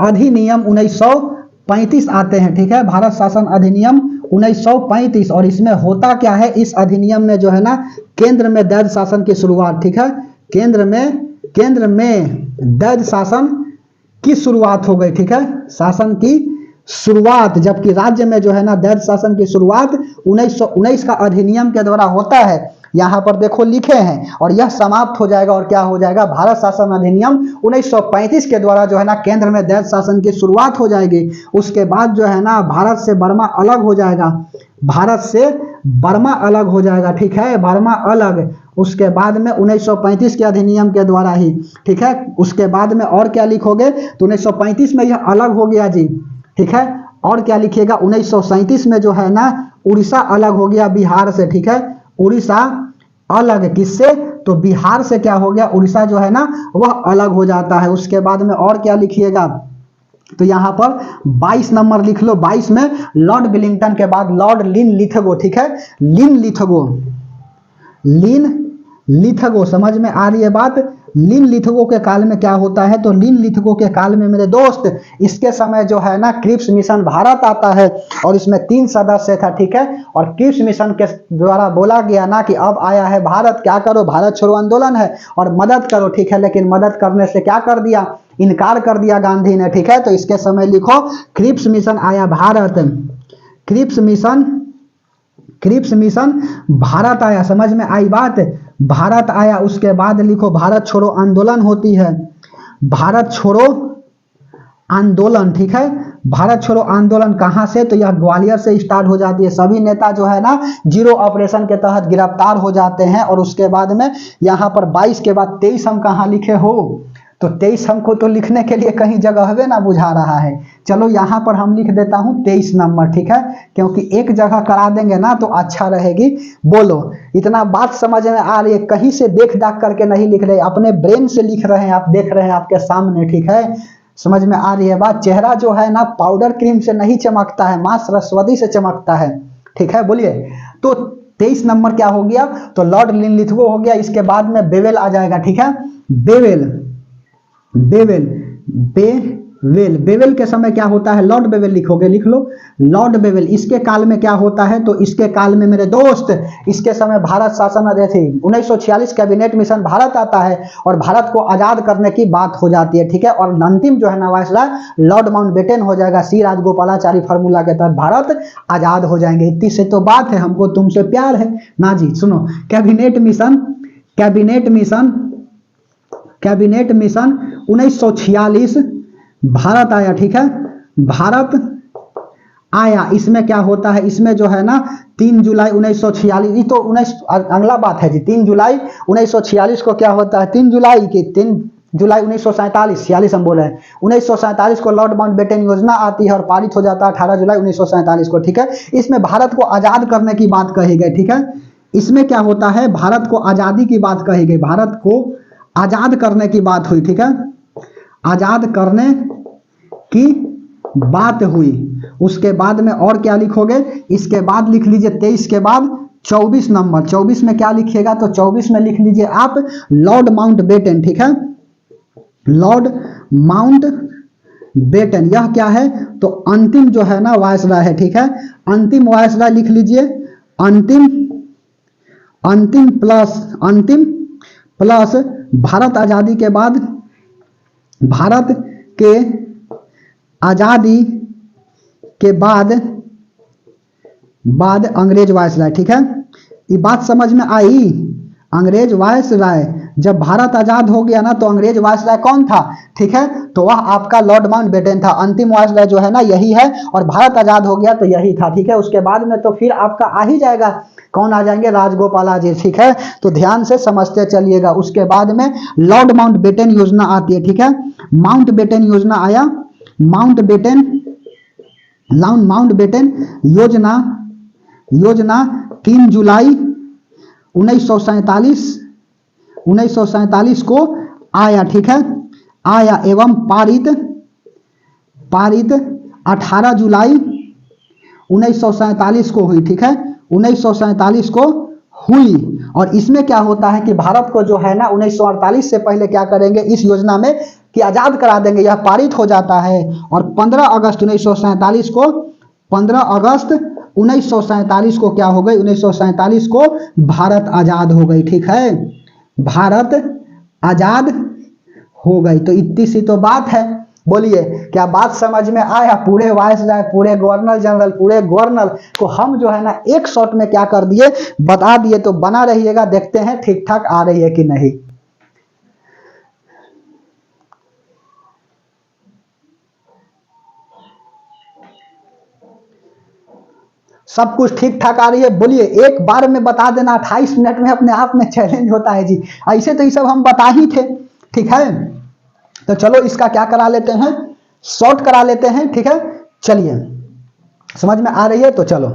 अधिनियम 1935 आते हैं, ठीक है, भारत शासन अधिनियम 1935। और इसमें होता क्या है, इस अधिनियम में जो है ना, केंद्र में दैध शासन की शुरुआत, ठीक है, केंद्र में दैध शासन की शुरुआत हो गई, ठीक है, शासन की शुरुआत। जबकि राज्य में जो है ना, दैध शासन की शुरुआत 1919 का अधिनियम के द्वारा होता है, यहां पर देखो लिखे हैं। और यह समाप्त हो जाएगा और क्या हो जाएगा, भारत शासन अधिनियम 1935 के द्वारा जो है ना, केंद्र में दैध शासन की शुरुआत हो जाएगी। उसके बाद जो है ना, भारत से बर्मा अलग हो जाएगा, भारत से बर्मा अलग हो जाएगा, ठीक है, बर्मा अलग। उसके बाद में 1935 के अधिनियम के द्वारा ही, ठीक है। उसके बाद में और क्या लिखोगे, तो 1935 में यह अलग हो गया जी, ठीक है। और क्या लिखिएगा, 1937 में जो है ना, उड़ीसा अलग हो गया बिहार से, ठीक है, उड़ीसा अलग किससे, तो बिहार से क्या हो गया, उड़ीसा जो है ना, वह अलग हो जाता है। उसके बाद में और क्या लिखिएगा, तो यहां पर 22 नंबर लिख लो। 22 में लॉर्ड बिलिंगटन के बाद लॉर्ड लिनलिथगो, ठीक है, लिनलिथगो, समझ में आ रही है बात। लिनलिथगो के काल में क्या होता है, तो लिनलिथगो के काल में मेरे दोस्त, इसके समय जो है ना, क्रिप्स मिशन भारत आता है और इसमें 3 सदस्य था, ठीक है। और क्रिप्स मिशन के द्वारा बोला गया ना कि अब आया है भारत, क्या करो, भारत छोड़ो आंदोलन है और मदद करो, ठीक है। लेकिन मदद करने से क्या कर दिया, इनकार कर दिया गांधी ने, ठीक है। तो इसके समय लिखो क्रिप्स मिशन आया भारत, क्रिप्स मिशन भारत आया, समझ में आई बात, भारत आया। उसके बाद लिखो भारत छोड़ो आंदोलन होती है, भारत छोड़ो आंदोलन, ठीक है, भारत छोड़ो आंदोलन कहां से, तो यह ग्वालियर से स्टार्ट हो जाती है। सभी नेता जो है ना जीरो ऑपरेशन के तहत गिरफ्तार हो जाते हैं। और उसके बाद में यहाँ पर 22 के बाद 23 हम कहाँ लिखे हो, तो 23 हमको तो लिखने के लिए कहीं जगह हवे ना बुझा रहा है। चलो यहाँ पर हम लिख देता हूँ 23 नंबर, ठीक है, क्योंकि एक जगह करा देंगे ना तो अच्छा रहेगी। बोलो, इतना बात समझ में आ रही है, कहीं से देख दाख करके नहीं लिख रहे, अपने ब्रेन से लिख रहे हैं, आप देख रहे हैं आपके सामने, ठीक है, समझ में आ रही है बात। चेहरा जो है ना पाउडर क्रीम से नहीं चमकता है, मां सरस्वती से चमकता है, ठीक है। बोलिए, तो 23 नंबर क्या हो गया, तो लॉर्ड लिनलिथगो हो गया। इसके बाद में बेवेल आ जाएगा, ठीक है, बेवेल, बेवेल, बेवेल, बेवेल के समय क्या होता है, लॉर्ड बेवेल लिखोगे, लिख लो लॉर्ड बेवेल। इसके काल में क्या होता है, तो इसके काल में मेरे दोस्त, इसके समय भारत शासन थे, 1946 कैबिनेट मिशन भारत आता है और भारत को आजाद करने की बात हो जाती है, ठीक है। और अंतिम जो है ना वायसराय लॉर्ड माउंटबेटन हो जाएगा। सी राजगोपालाचारी फार्मूला के तहत भारत आजाद हो जाएंगे। इतनी से तो बात है, हमको तुमसे प्यार है ना जी। सुनो, cabinet mission, cabinet mission, cabinet mission 1946 Bharat आया, ठीक है, भारत आया। इसमें क्या होता है, इसमें जो है ना 3 जुलाई 1946, ये तो 19 अगला बात है जी। 3 जुलाई 1946 को क्या होता है, 3 जुलाई की 3 जुलाई 1947, 46 हम बोल रहे हैं, 1947 को लॉर्ड माउंटबेटन योजना आती है और पारित हो जाता है 18 जुलाई 1947 को, ठीक है। इसमें भारत को आजाद करने की बात कही गई, ठीक है। इसमें क्या होता है, भारत को आजादी की बात कही गई, भारत को आजाद करने की बात हुई, ठीक है, आजाद करने की बात हुई। उसके बाद में और क्या लिखोगे, इसके बाद लिख लीजिए 23 के बाद 24 नंबर, 24 में क्या लिखिएगा, तो 24 में लिख लीजिए आप लॉर्ड माउंटबेटन, ठीक है, लॉर्ड माउंटबेटन। यह क्या है, तो अंतिम जो है ना वायसराय है, ठीक है, अंतिम वायसराय लिख लीजिए, अंतिम, अंतिम प्लस, अंतिम प्लस भारत आजादी के बाद, भारत के आजादी के बाद अंग्रेज वायसराय, ठीक है। ये बात समझ में आई, अंग्रेज वायसराय, जब भारत आजाद हो गया ना तो अंग्रेज वायसराय कौन था, ठीक है, तो वह आपका लॉर्ड माउंटबेटन था। अंतिम वायसराय जो है ना यही है, और भारत आजाद हो गया तो यही था, ठीक है। उसके बाद में तो फिर आपका आ ही जाएगा, कौन आ जाएंगे, राजगोपालाजी, ठीक है, तो ध्यान से समझते चलिएगा। उसके बाद में लॉर्ड माउंटबेटन योजना आती है, ठीक है, माउंटबेटन योजना आया, माउंटबेटन, माउंटबेटन योजना, योजना 3 जुलाई 1947 को आया, ठीक है, आया एवं पारित, पारित 18 जुलाई 1947 को हुई, ठीक है, 1947 को हुई। और इसमें क्या होता है कि भारत को जो है ना 1948 से पहले क्या करेंगे, इस योजना में कि आजाद करा देंगे, यह पारित हो जाता है। और 15 अगस्त 1947 को, 15 अगस्त 1947 को क्या हो गई, 1947 को भारत आजाद हो गई, ठीक है, भारत आजाद हो गई। तो इतनी सी तो बात है। बोलिए, क्या बात समझ में आया। पूरे वायसराय, पूरे गवर्नर जनरल, पूरे गवर्नर को हम जो है ना एक शॉट में क्या कर दिए, बता दिए। तो बना रहिएगा, देखते हैं ठीक ठाक आ रही है कि नहीं। सब कुछ ठीक ठाक आ रही है। बोलिए, एक बार में बता देना, 28 मिनट में अपने आप में चैलेंज होता है जी। ऐसे तो ये सब हम बता ही थे, ठीक है। तो चलो इसका क्या करा लेते हैं, शॉर्ट करा लेते हैं, ठीक है। चलिए, समझ में आ रही है तो चलो।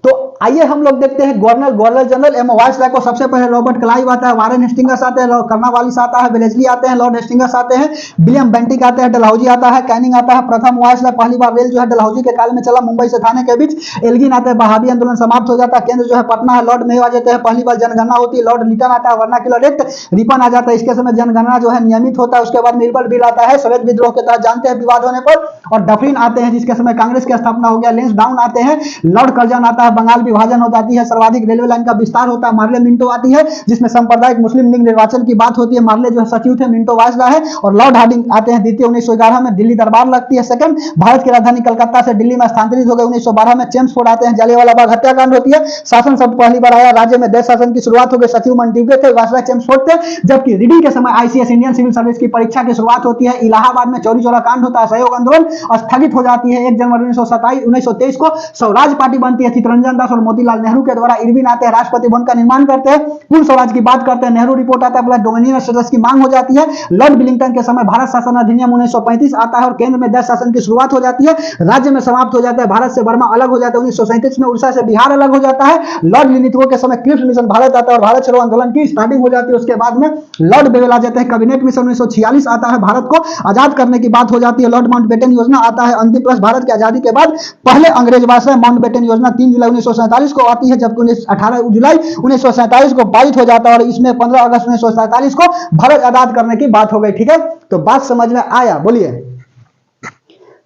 तो आइए हम लोग देखते हैं गवर्नर, गवर्नर जनरल एवं वायसराय को। सबसे पहले रॉबर्ट क्लाइव आता है, वारेन हेस्टिंग्स आते हैं, कर्नावालिस आता है, वेलेस्ली आते हैं, लॉर्ड हेस्टिंग्स आते हैं, विलियम बेंटिक आते हैं, डलहौजी आता है, कैनिंग आता है। प्रथम वायसराय, पहली बार रेल जो है डलहौजी के काल में चला, मुंबई से थाने के बीच। एल्गिन आते हैं, बहावी आंदोलन समाप्त हो जाता है, केंद्र जो है पटना है। लॉर्ड मेयो आ जाते हैं, पहली बार जनगणना होती है। लॉर्ड लिटन आता है, वर्नाक्युलर एक्ट। रिपन आ जाता है, इसके समय जनगणना जो है नियमित होता है। उसके बाद मिल्बल बिल आता है, सवेत विद्रोह के तहत जानते हैं विवाद होने पर। और डफरिन आते हैं, जिसके समय कांग्रेस की स्थापना हो गया। लेंस डाउन आते हैं, लॉर्ड कर्जन आता है, बंगाल विभाजन हो जाती है, सर्वाधिक रेलवे लाइन का विस्तार होता है, मार्ले मिंटो आती है जिसमें सांप्रदायिक मुस्लिम लीग निर्वाचन की बात होती है, मार्ले जो है सचिव थे, मिंटो वायसरा है, और लॉर्ड हार्डिंग आते हैं द्वितीय 1911 में, दिल्ली दरबार लगती है सेकंड, भारत की राजधानी कलकत्ता से दिल्ली में स्थानांतरित हो गए 1912 में, चेम्सफोर्ड आते हैं, जलियांवाला बाग हत्याकांड होती है, शासन शब्द पहली बार आया, राज्य में देश शासन की शुरुआत हो गई, सचिव मंटेग्यू थे, वायसराय चेम्सफोर्ड थे, जबकि रीडिंग के समय आईसीएस इंडियन सिविल सर्विस की परीक्षा की शुरुआत होती है, इलाहाबाद में चौरी चौरा कांड होता है, सहयोग आंदोलन स्थगित हो जाती है 1 जनवरी 1923 को, स्वराज पार्टी बनती है, चित्तरंजन दास और मोतीलाल नेहरू के द्वारा, इरविन आते हैं, राष्ट्रपति भवन का निर्माण करते हैं, पूर्ण स्वराज की बात करते हैं, नेहरू रिपोर्ट आता है, डोमिनियन स्टेटस की मांग हो जाती है, लॉर्ड विलिंगटन के समय भारत शासन अधिनियम 1935 आता है और केंद्र में देश शासन की शुरुआत हो जाती है, राज्य में समाप्त हो जाता है, भारत से बर्मा अलग हो जाता है 1937 में, उड़ीसा से बिहार अलग हो जाता है, लॉर्ड लिनिथगो के समय क्रिप्स मिशन भारत आता है और भारत छोड़ो आंदोलन की स्टार्टिंग हो जाती है, उसके बाद में लॉर्ड बेवेल आ जाते हैं, कैबिनेट मिशन 1946 आता है, भारत को आजाद करने की बात हो जाती है, लॉर्ड माउंटबेटन योजना आता है, अंतिम प्लस भारत की आजादी के बाद पहले अंग्रेज वायसराय माउंटबेटन योजना 3 जुलाई 1947 को आती है, जबकि 18 जुलाई 1947 को पारित हो जाता है और इसमें 15 अगस्त 1947 को भारत आजाद करने की बात हो गई। ठीक है, तो बात समझ में आया? बोलिए,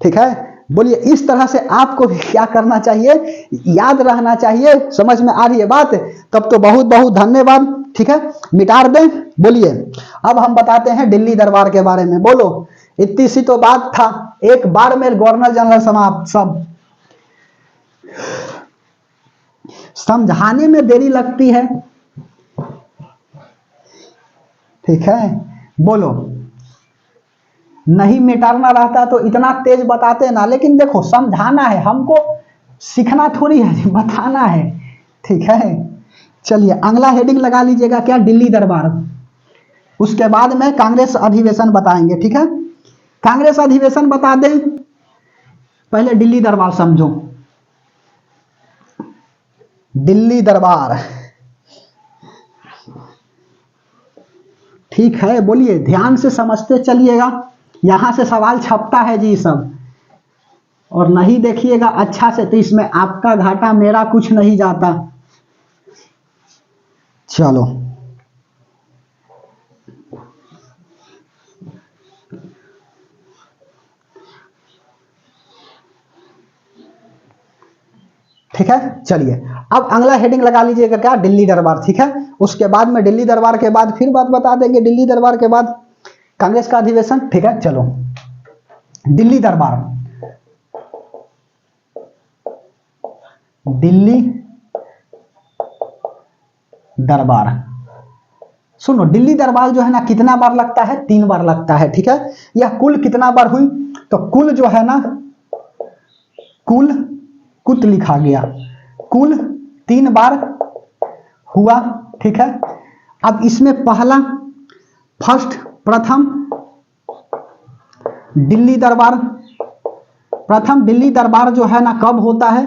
ठीक है, बोलिए। इस तरह से आपको भी क्या करना चाहिए, याद रहना चाहिए। समझ में आ रही है बात? तब तो बहुत बहुत धन्यवाद। ठीक है, मिटा दें। बोलिए, अब हम बताते हैं दिल्ली दरबार के बारे में। बोलो, इतनी सी तो बात था, एक बार में गवर्नर जनरल समाप्त। सब समझाने में देरी लगती है। ठीक है, बोलो, नहीं मिटाना रहता तो इतना तेज बताते ना, लेकिन देखो समझाना है हमको, सीखना थोड़ी है, बताना है। ठीक है, चलिए अगला हेडिंग लगा लीजिएगा, क्या? दिल्ली दरबार। उसके बाद में कांग्रेस अधिवेशन बताएंगे। ठीक है, कांग्रेस अधिवेशन बता दें, पहले दिल्ली दरबार समझो। दिल्ली दरबार, ठीक है, बोलिए, ध्यान से समझते चलिएगा, यहां से सवाल छपता है जी सब, और नहीं देखिएगा अच्छा से तो इसमें आपका घाटा, मेरा कुछ नहीं जाता। चलो, ठीक है, चलिए अब अगला हेडिंग लगा लीजिएगा, क्या? दिल्ली दरबार। ठीक है, उसके बाद में दिल्ली दरबार के बाद फिर बात बता देंगे, दिल्ली दरबार के बाद कांग्रेस का अधिवेशन। ठीक है, चलो दिल्ली दरबार, दिल्ली दरबार सुनो, दिल्ली दरबार जो है ना कितना बार लगता है? 3 बार लगता है। ठीक है, यह कुल कितना बार हुई? तो कुल जो है ना, कुल लिखा गया, कुल 3 बार हुआ। ठीक है, अब इसमें पहला प्रथम दिल्ली दरबार, प्रथम दिल्ली दरबार जो है ना कब होता है?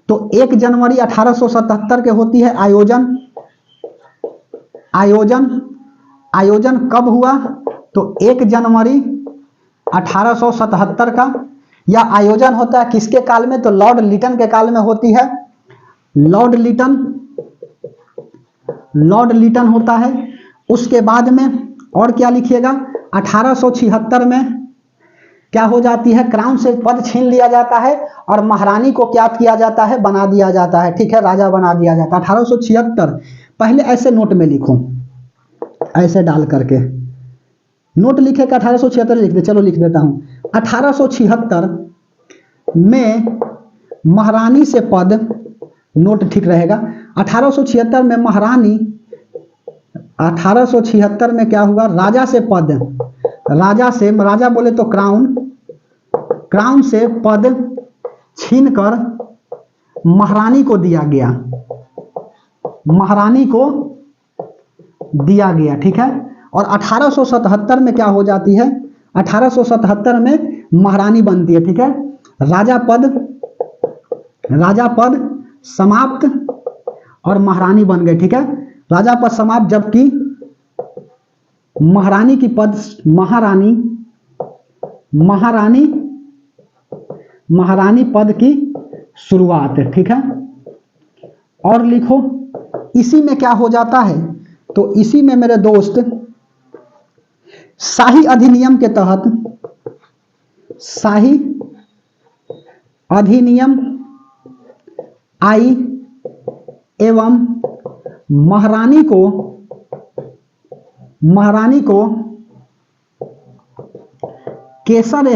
तो 1 जनवरी 1877 के होती है आयोजन कब हुआ? तो 1 जनवरी 1877 का। यह आयोजन होता है किसके काल में? तो लॉर्ड लिटन के काल में होती है। लॉर्ड लिटन होता है। उसके बाद में और क्या लिखिएगा? 1876 में क्या हो जाती है? क्राउन से पद छीन लिया जाता है और महारानी को क्या किया जाता है? बना दिया जाता है। ठीक है, राजा बना दिया जाता है। 1876, पहले ऐसे नोट में लिखो, ऐसे डाल करके नोट लिखेगा, 1876 लिख दे। चलो लिख देता हूं, 1876 में महारानी से पद, नोट ठीक रहेगा, 1876 में महारानी, 1876 में क्या हुआ? राजा से पद, राजा बोले तो क्राउन से पद छीनकर महारानी को दिया गया। ठीक है, और 1877 में क्या हो जाती है? 1877 में महारानी बनती है। ठीक है, राजा पद समाप्त और महारानी बन गए। ठीक है, राजा पद समाप्त, जबकि महारानी की पद, महारानी पद की शुरुआत। ठीक है, और लिखो, इसी में क्या हो जाता है? तो इसी में मेरे दोस्त शाही अधिनियम के तहत, शाही अधिनियम आई एवं महारानी को केसर ए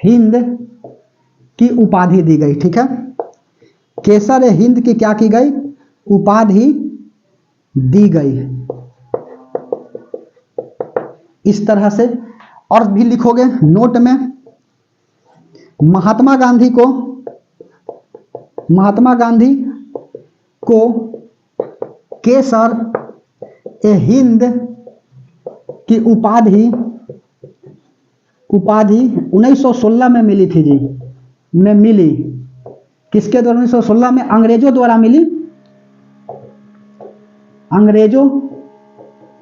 हिंद की उपाधि दी गई। ठीक है, केसर ए हिंद की क्या की गई? उपाधि दी गई। इस तरह से और भी लिखोगे नोट में, महात्मा गांधी को केसर ए हिंद की उपाधि 1916 में मिली थी जी, में मिली। किसके द्वारा? 1916 में अंग्रेजों द्वारा मिली, अंग्रेजों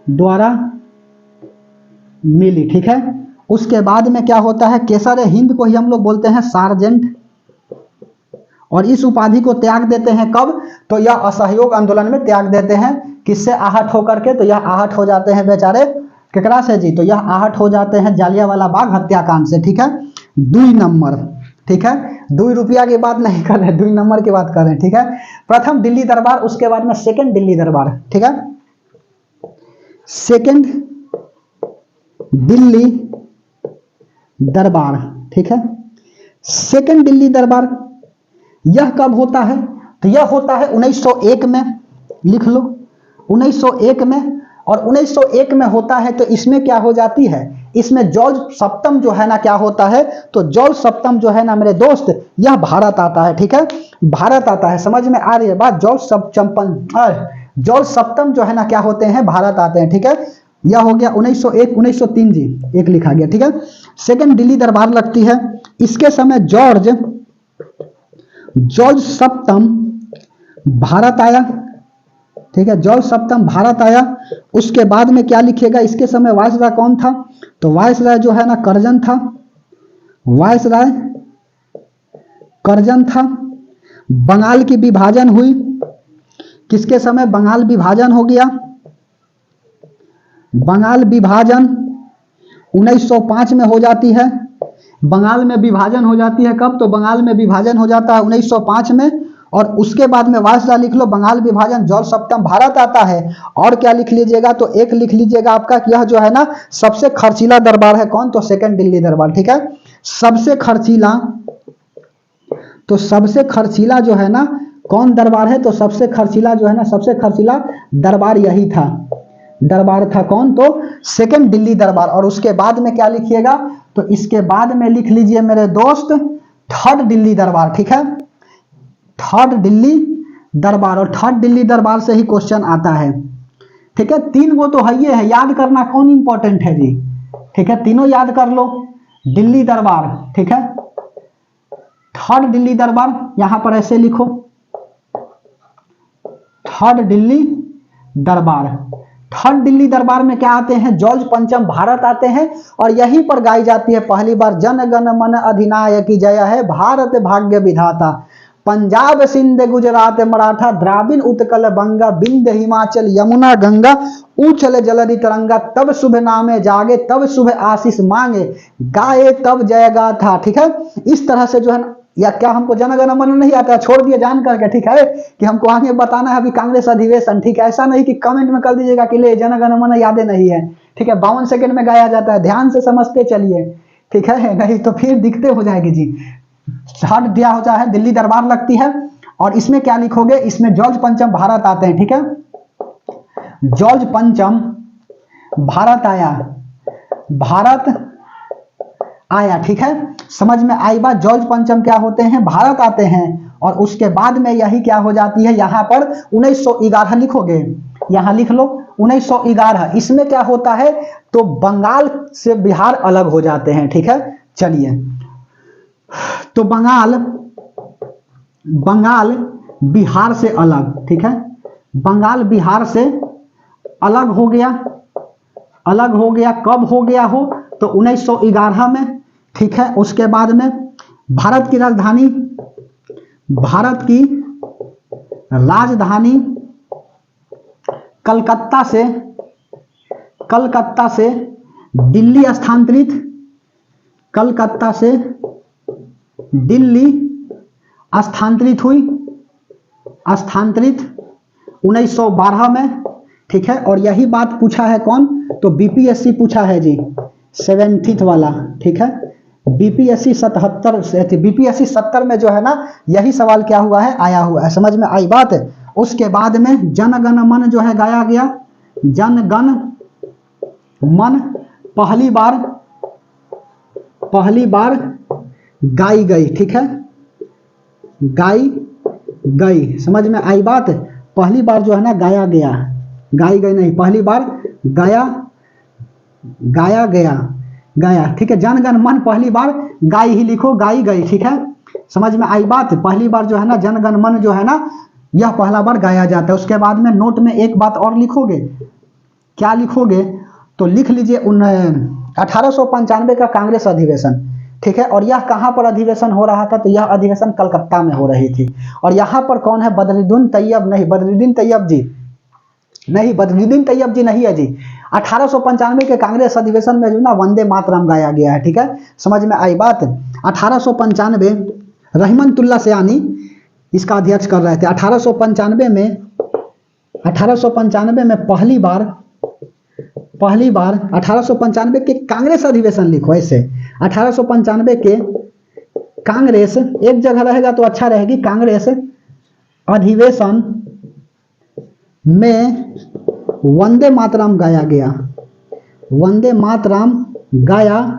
द्वारा मिली। ठीक है, उसके बाद में क्या होता है? केसर ए हिंद को ही हम लोग बोलते हैं सार्जेंट, और इस उपाधि को त्याग देते हैं कब? तो यह असहयोग आंदोलन में त्याग देते हैं। किससे आहट होकर के? तो यह आहट हो जाते हैं बेचारे, केकरा से जी? तो यह आहट हो जाते हैं जालियांवाला बाग हत्याकांड से। ठीक है, 2 नंबर। ठीक है, 2 रुपया की बात नहीं कर रहे, 2 नंबर की बात कर रहे हैं। ठीक है, प्रथम दिल्ली दरबार, उसके बाद में सेकंड दिल्ली दरबार। ठीक है, सेकंड दिल्ली दरबार। ठीक है, सेकंड दिल्ली दरबार यह कब होता है? तो यह होता है 1901 में। लिख लो 1901 में, और 1901 में होता है तो इसमें क्या हो जाती है? इसमें जॉर्ज सप्तम जो है ना क्या होता है? तो जॉर्ज सप्तम जो है ना मेरे दोस्त, यह भारत आता है। ठीक है, भारत आता है। समझ में आ रही है बात? जॉर्ज सप्तम जो है ना क्या होते हैं? भारत आते हैं। ठीक है, यह हो गया 1901, 1903 जी, एक लिखा गया। ठीक है, सेकंड दिल्ली दरबार लगती है। इसके समय जॉर्ज सप्तम भारत आया। ठीक है, जॉर्ज सप्तम भारत आया। उसके बाद में क्या लिखिएगा? इसके समय वायसराय कौन था? तो वायसराय जो है ना कर्जन था, वायसराय कर्जन था। बंगाल की विभाजन हुई। किसके समय बंगाल विभाजन हो गया? बंगाल विभाजन 1905 में हो जाती है। बंगाल में विभाजन हो जाती है कब? तो बंगाल में विभाजन हो जाता है 1905 में। और उसके बाद में वायसराय लिख लो, बंगाल विभाजन, जॉर्ज सप्तम भारत आता है। और क्या लिख लीजिएगा? तो एक लिख लीजिएगा आपका कि यह जो है ना सबसे खर्चीला दरबार है। कौन? तो सेकंड दिल्ली दरबार। ठीक है, सबसे खर्चीला, तो सबसे खर्चीला जो है ना कौन दरबार है? तो सबसे खर्चीला जो है ना, सबसे खर्चीला दरबार यही था, दरबार था कौन? तो सेकंड दिल्ली दरबार। और उसके बाद में क्या लिखिएगा? तो इसके बाद में लिख लीजिए मेरे दोस्त थर्ड दिल्ली दरबार। ठीक है, थर्ड दिल्ली दरबार, और थर्ड दिल्ली दरबार से ही क्वेश्चन आता है। ठीक है, 3 वो तो है ही है, याद करना कौन इंपॉर्टेंट है जी। ठीक है, तीनों याद कर लो। दिल्ली दरबार, ठीक है, थर्ड दिल्ली दरबार, यहां पर ऐसे लिखो, थर्ड दिल्ली दरबार। थर्ड दिल्ली दरबार में क्या आते हैं? जॉर्ज पंचम भारत आते हैं, और यहीं पर गाई जाती है पहली बार जन गण मन अधिनायक की जय है भारत भाग्य विधाता। पंजाब सिंध गुजरात मराठा द्राविड़ उत्कल बंगा बिंद हिमाचल यमुना गंगा ऊंचल जलधि तरंगा तब शुभ नामे जागे तब शुभ आशीष मांगे गाए तब जय गाथा। ठीक है, इस तरह से जो है ना, या क्या हमको जनगण मन नहीं आता है? छोड़ दिए जान करके। ठीक है, कि हमको आगे बताना है अभी कांग्रेस अधिवेशन। ठीक है, ऐसा नहीं कि कमेंट में कर दीजिएगा कि ले जनगण मन यादें नहीं है। ठीक है, 52 सेकंड में गाया जाता है, ध्यान से समझते चलिए। ठीक है, नहीं तो फिर दिक्कतें हो जाएगी जी। थर्ड दिया होता है दिल्ली दरबार लगती है, और इसमें क्या लिखोगे? इसमें जॉर्ज पंचम भारत आते हैं। ठीक है, जॉर्ज पंचम भारत आया, भारत आया। ठीक है, समझ में आई बात? जॉर्ज पंचम क्या होते हैं? भारत आते हैं, और उसके बाद में यही क्या हो जाती है? यहां पर 1911 लिखोगे, यहां लिख लो 1911। इसमें क्या होता है? तो बंगाल से बिहार अलग हो जाते हैं। ठीक है, चलिए, तो बंगाल बिहार से अलग। ठीक है, बंगाल बिहार से अलग हो गया, अलग हो गया। कब हो गया हो? तो 1911 में। ठीक है, उसके बाद में भारत की राजधानी, भारत की राजधानी कलकत्ता से दिल्ली स्थानांतरित, कलकत्ता से दिल्ली स्थानांतरित हुई, स्थानांतरित 1912 में, ठीक है। और यही बात पूछा है कौन, तो बीपीएससी पूछा है जी 70 वाला, ठीक है। बीपीएससी 70 में जो है ना यही सवाल क्या हुआ है, आया हुआ है। समझ में आई बात है। उसके बाद में जनगण मन जो है गाया गया, जनगण मन पहली बार गाई गई, ठीक है, गाई गई। समझ में आई बात। पहली बार जो है ना गाया गया, गाई गई नहीं, पहली बार गाया गया, ठीक है। जनगण मन पहली बार गाई ही लिखो, गाई गई, ठीक है। समझ में आई बात। पहली बार जो है ना जनगण मन जो है ना यह पहला बार गाया जाता है। उसके बाद में नोट में एक बात और लिखोगे, क्या लिखोगे, तो लिख लीजिए 1895 का कांग्रेस अधिवेशन, ठीक है। और यह कहां पर अधिवेशन हो रहा था, तो यह अधिवेशन कलकत्ता में हो रही थी। और यहां पर कौन है, बदरुद्दीन तैयब नहीं, बदरुद्दीन तैयब जी नहीं है जी। 1895 के कांग्रेस अधिवेशन में जो ना वंदे मातरम गाया गया है, ठीक है। समझ में आई बात। 1895 रहमतुल्लाह सयानी इसका अध्यक्ष कर रहे थे। 1895 में पहली बार 1895 के कांग्रेस अधिवेशन लिखो ऐसे। 1895 के कांग्रेस, एक जगह रहेगा तो अच्छा रहेगी, कांग्रेस अधिवेशन में वंदे मातरम गाया गया, वंदे मातरम गाया,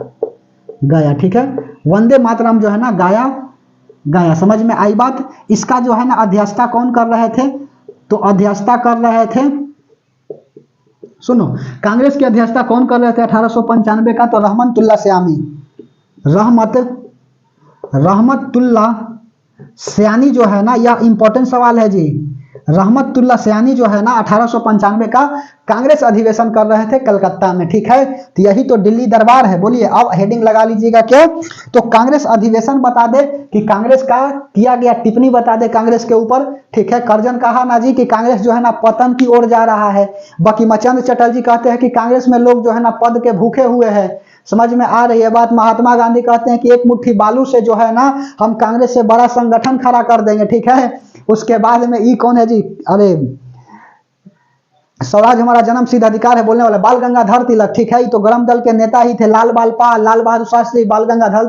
ठीक है। वंदे मातरम जो है ना गाया। समझ में आई बात। इसका जो है ना अध्यक्षता कौन कर रहे थे, तो अध्यक्षता कर रहे थे, सुनो, कांग्रेस की अध्यक्षता कौन कर रहे थे 1895 का, तो रहमतुल्लाह सयानी, रहमतुल्लाह सयानी जो है ना, यह इंपॉर्टेंट सवाल है जी। रहमतुल्लाह सयानी जो है ना 1895 का कांग्रेस अधिवेशन कर रहे थे कलकत्ता में, ठीक है। तो यही तो दिल्ली दरबार है। बोलिए अब हेडिंग लगा लीजिएगा क्या, तो कांग्रेस अधिवेशन बता दे कि कांग्रेस का किया गया टिप्पणी बता दे कांग्रेस के ऊपर, ठीक है। करजन कहा ना जी कि कांग्रेस जो है ना पतन की ओर जा रहा है। बंकिमचंद्र चटर्जी कहते हैं कि कांग्रेस में लोग जो है ना पद के भूखे हुए हैं। समझ में आ रही है बात। महात्मा गांधी कहते हैं कि एक मुट्ठी बालू से जो है ना हम कांग्रेस से बड़ा संगठन खड़ा कर देंगे, ठीक है। उसके बाद में ई कौन है जी, अरे स्वराज हमारा जन्म सिद्ध अधिकार है बोलने वाला बाल गंगाधर तिलक, ठीक है। तो गरम दल के नेता ही थे लाल बाल पाल, लाल बहादुर शास्त्री, बाल गंगाधर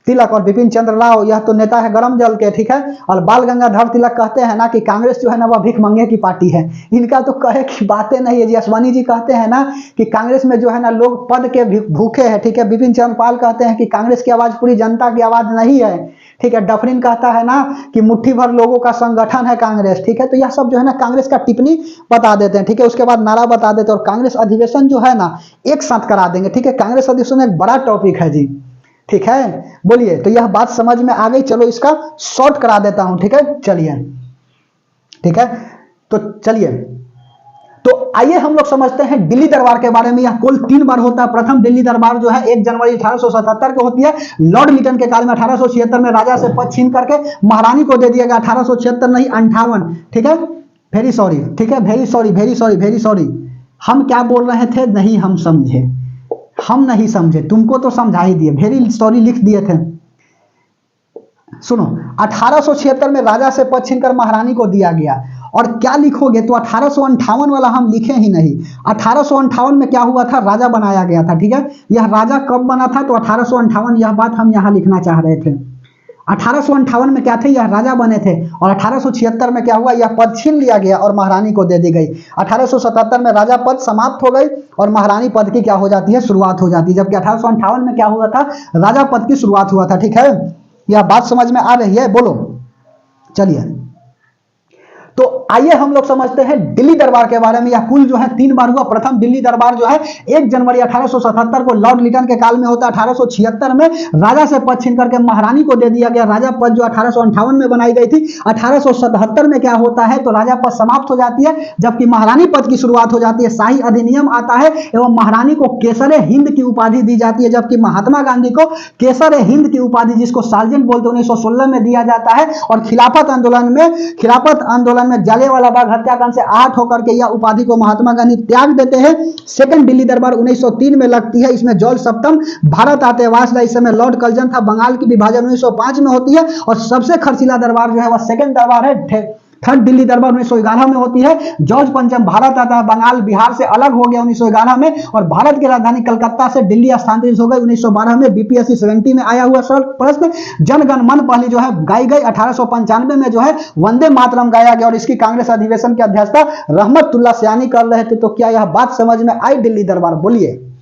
तिलक और बिपिन चंद्र राव, यह तो नेता है गरम जल के, ठीक है। और बाल गंगाधर तिलक कहते हैं ना कि कांग्रेस जो है ना वह भीख मंगे की पार्टी है। इनका तो कहे की बातें नहीं है जी। असवानी जी कहते हैं ना कि कांग्रेस में जो है ना लोग पद के भूखे हैं, ठीक है। बिपिन चंद्र पाल कहते हैं कि कांग्रेस की आवाज पूरी जनता की आवाज नहीं है, ठीक है। डफरिन कहता है ना कि मुट्ठी भर लोगों का संगठन है कांग्रेस, ठीक है। तो यह सब जो है ना कांग्रेस का टिप्पणी बता देते हैं, ठीक है। उसके बाद नारा बता देते हैं और कांग्रेस अधिवेशन जो है ना एक साथ करा देंगे, ठीक है। कांग्रेस अधिवेशन एक बड़ा टॉपिक है जी, ठीक है। बोलिए, तो यह बात समझ में आ गई। चलो इसका शॉर्ट करा देता हूं, ठीक है। चलिए, ठीक है। तो चलिए, तो आइए हम लोग समझते हैं दिल्ली दरबार के बारे में। यह कुल 3 बार होता है। प्रथम दिल्ली दरबार जो है 1 जनवरी 1877 को होती है। लॉर्ड लिटन के काल में 1876 में राजा से पद छीन करके महारानी को दे दिया गया। 1876 नहीं 58, ठीक है। वेरी सॉरी, ठीक है। Very sorry. हम क्या बोल रहे थे, नहीं हम समझे, हम नहीं समझे, तुमको तो समझा ही दिए। वेरी सॉरी लिख दिए थे। सुनो, 1876 में राजा से पद छीनकर महारानी को दिया गया। और क्या लिखोगे, तो 1858 वाला हम लिखे ही नहीं। 1858 में क्या हुआ था, राजा बनाया गया था, ठीक है। यह राजा कब बना था, तो 1858, यह बात हम यहां लिखना चाह रहे थे। 1858 में क्या थे, यह राजा बने थे। और 1876 में क्या हुआ, यह पद छीन लिया गया और महारानी को दे दी गई। 1877 में राजा पद समाप्त हो गई और महारानी पद की क्या हो जाती है, शुरुआत हो जाती है। जबकि 1858 में क्या हुआ था, राजा पद की शुरुआत हुआ था, ठीक है। यह बात समझ में आ रही है, बोलो। चलिए, तो आइए हम लोग समझते हैं दिल्ली दरबार के बारे में। यह कुल जो है 3 बार हुआ। प्रथम दिल्ली दरबार जो है 1 जनवरी 1877 को लॉर्ड लिटन के काल में होता है। 1876 में राजा से पद छीन करके महारानी को दे दिया गया। राजा पद जो 1858 में बनाई गई थी। 1877 में क्या होता है, तो राजा पद समाप्त हो जाती है, जबकि महारानी पद की शुरुआत हो जाती है। शाही अधिनियम आता है एवं महारानी को केसर हिंद की उपाधि दी जाती है। जबकि महात्मा गांधी को केसर हिंद की उपाधि, जिसको सार्जेंट बोलते हैं, 1916 में दिया जाता है। और खिलाफत आंदोलन कालम में जलियांवाला बाग हत्याकांड से आहत होकर के यह उपाधि को महात्मा गांधी त्याग देते हैं। सेकंड दिल्ली दरबार 1903 में लगती है, इसमें जॉर्ज सप्तम भारत आते हैं। वायसराय इस समय लॉर्ड कर्जन था। बंगाल की विभाजन 1905 में होती है और सबसे खर्चीला दरबार जो है वह सेकंड दरबार है। थर्ड दिल्ली दरबार 1911 में होती है। जॉर्ज पंचम भारत आता है। बंगाल बिहार से अलग हो गया 1911 में और भारत की राजधानी कलकत्ता से दिल्ली स्थानांतरित हो गई 1912 में। बीपीएससी 70 में आया हुआ सरल प्रश्न। जनगण मन पहली जो है गाई गई 1895 में जो है वंदे मातरम गाया गया और इसकी कांग्रेस अधिवेशन की अध्यक्षता रहमतुल्लाह सयानी कर रहे थे। तो क्या यह बात समझ में आई दिल्ली दरबार? बोलिए।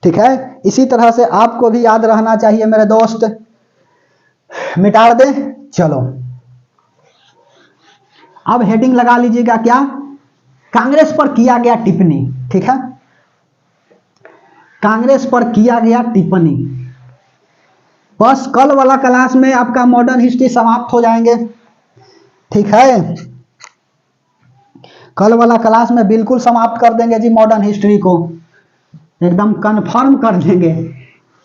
ठीक है, इसी तरह से आपको भी याद रहना चाहिए मेरे दोस्त। मिटा दे। चलो अब हेडिंग लगा लीजिएगा क्या? कांग्रेस पर किया गया टिप्पणी। ठीक है, कांग्रेस पर किया गया टिप्पणी। बस कल वाला क्लास में आपका मॉडर्न हिस्ट्री समाप्त हो जाएंगे। ठीक है, कल वाला क्लास में बिल्कुल समाप्त कर देंगे जी मॉडर्न हिस्ट्री को, एकदम कंफर्म कर देंगे